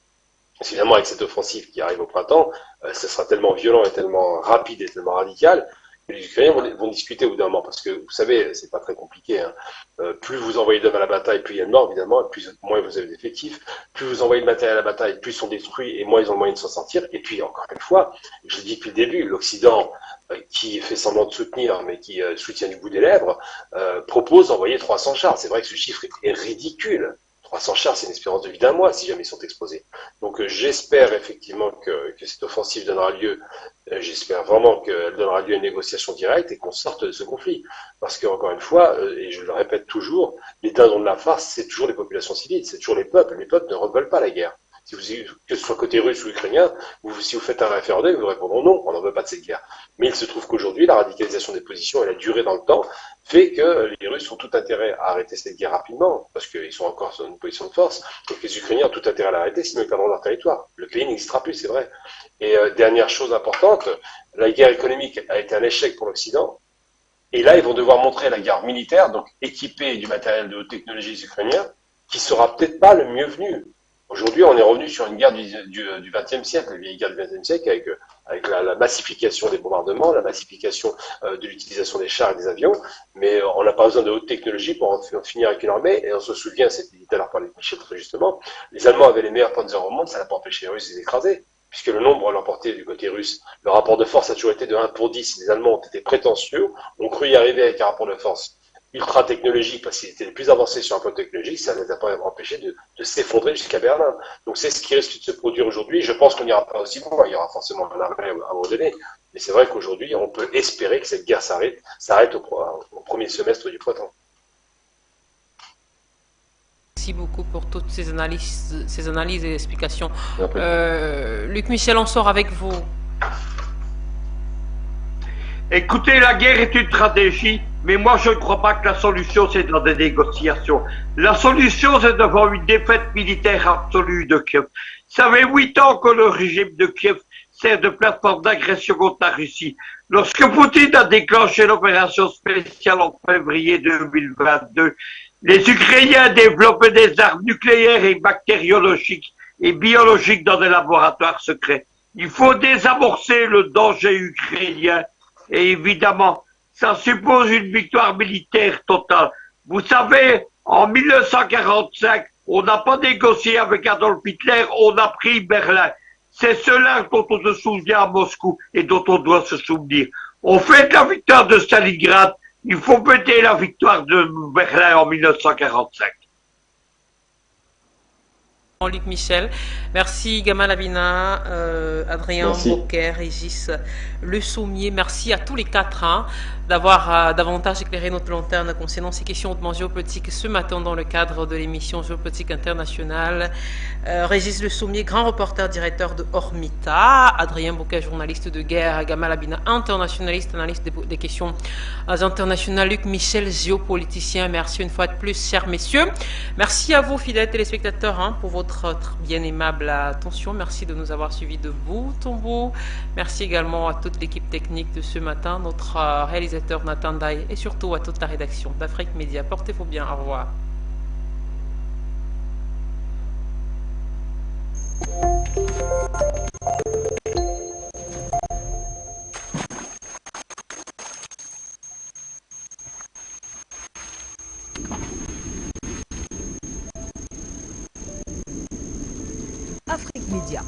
Évidemment, avec cette offensive qui arrive au printemps, ce sera tellement violent et tellement rapide et tellement radical que les Ukrainiens vont discuter au bout d'un moment. Parce que, vous savez, c'est pas très compliqué. Hein. Plus vous envoyez d'hommes à la bataille, plus il y a de morts, évidemment, et plus moins vous avez d'effectifs. Plus vous envoyez de matériel à la bataille, plus ils sont détruits et moins ils ont le moyen de s'en sortir. Et puis, encore une fois, je l'ai dit depuis le début, l'Occident, qui fait semblant de soutenir, mais qui soutient du bout des lèvres, propose d'envoyer 300 chars. C'est vrai que ce chiffre est ridicule. 300 chars, c'est une espérance de vie d'un mois si jamais ils sont exposés. Donc j'espère effectivement que cette offensive donnera lieu, j'espère vraiment qu'elle donnera lieu à une négociation directe et qu'on sorte de ce conflit. Parce que encore une fois, et je le répète toujours, les dindons de la farce, c'est toujours les populations civiles, c'est toujours les peuples. Les peuples ne veulent pas la guerre. Si vous, que ce soit côté russe ou ukrainien, si vous faites un référendum, vous répondrez non, on n'en veut pas de cette guerre. Mais il se trouve qu'aujourd'hui, la radicalisation des positions et la durée dans le temps fait que les Russes ont tout intérêt à arrêter cette guerre rapidement, parce qu'ils sont encore dans une position de force, et que les Ukrainiens ont tout intérêt à l'arrêter, sinon ils perdront leur territoire. Le pays n'existera plus, c'est vrai. Et dernière chose importante, la guerre économique a été un échec pour l'Occident, et là, ils vont devoir montrer la guerre militaire, donc équipée du matériel de haute technologie des Ukrainiens, qui sera peut-être pas le mieux venu. Aujourd'hui, on est revenu sur une guerre du XXe siècle, la vieille guerre du XXe siècle, avec la massification des bombardements, la massification de l'utilisation des chars et des avions, mais on n'a pas besoin de haute technologie pour en finir avec une armée, et on se souvient, c'était dit tout à l'heure par Michel très justement, les Allemands avaient les meilleurs Panzer au monde, ça n'a pas empêché les Russes de les écraser, puisque le nombre l'emportait du côté russe. Le rapport de force a toujours été de 1 pour 10, les Allemands ont été prétentieux, ont cru y arriver avec un rapport de force ultra technologique, parce qu'ils étaient les plus avancés sur un plan technologique, ça ne les a pas empêchés de s'effondrer jusqu'à Berlin. Donc c'est ce qui risque de se produire aujourd'hui. Je pense qu'on n'ira pas aussi loin, il y aura forcément un arrêt à un moment donné. Mais c'est vrai qu'aujourd'hui, on peut espérer que cette guerre s'arrête au premier semestre du printemps. Merci beaucoup pour toutes ces analyses et explications. Luc Michel, on sort avec vous. Écoutez, la guerre est une stratégie, mais moi je ne crois pas que la solution c'est dans des négociations. La solution c'est devant une défaite militaire absolue de Kiev. Ça fait 8 ans que le régime de Kiev sert de plateforme d'agression contre la Russie. Lorsque Poutine a déclenché l'opération spéciale en février 2022, les Ukrainiens développaient des armes nucléaires et bactériologiques et biologiques dans des laboratoires secrets. Il faut désamorcer le danger ukrainien. Et évidemment, ça suppose une victoire militaire totale. Vous savez, en 1945, on n'a pas négocié avec Adolf Hitler, on a pris Berlin. C'est cela dont on se souvient à Moscou et dont on doit se souvenir. On fait la victoire de Stalingrad, il faut péter la victoire de Berlin en 1945. Luc Michel, merci Gamal Abina, Adrien Bocquet, Régis Le Sommier, merci à tous les quatre d'avoir davantage éclairé notre lanterne concernant ces questions hautement géopolitiques ce matin dans le cadre de l'émission Géopolitique Internationale. Régis Le Sommier, grand reporter, directeur de Ormita, Adrien Bocquet, journaliste de guerre, Gamal Abina, internationaliste, analyste des questions internationales, Luc Michel, géopoliticien, merci une fois de plus, chers messieurs. Merci à vous, fidèles téléspectateurs, pour votre bien aimable attention. Merci de nous avoir suivis de bout en bout. Merci également à toute l'équipe technique de ce matin, notre réalisateur Nathan Daye et surtout à toute la rédaction d'Afrique Média. Portez-vous bien. Au revoir. Afrique Média.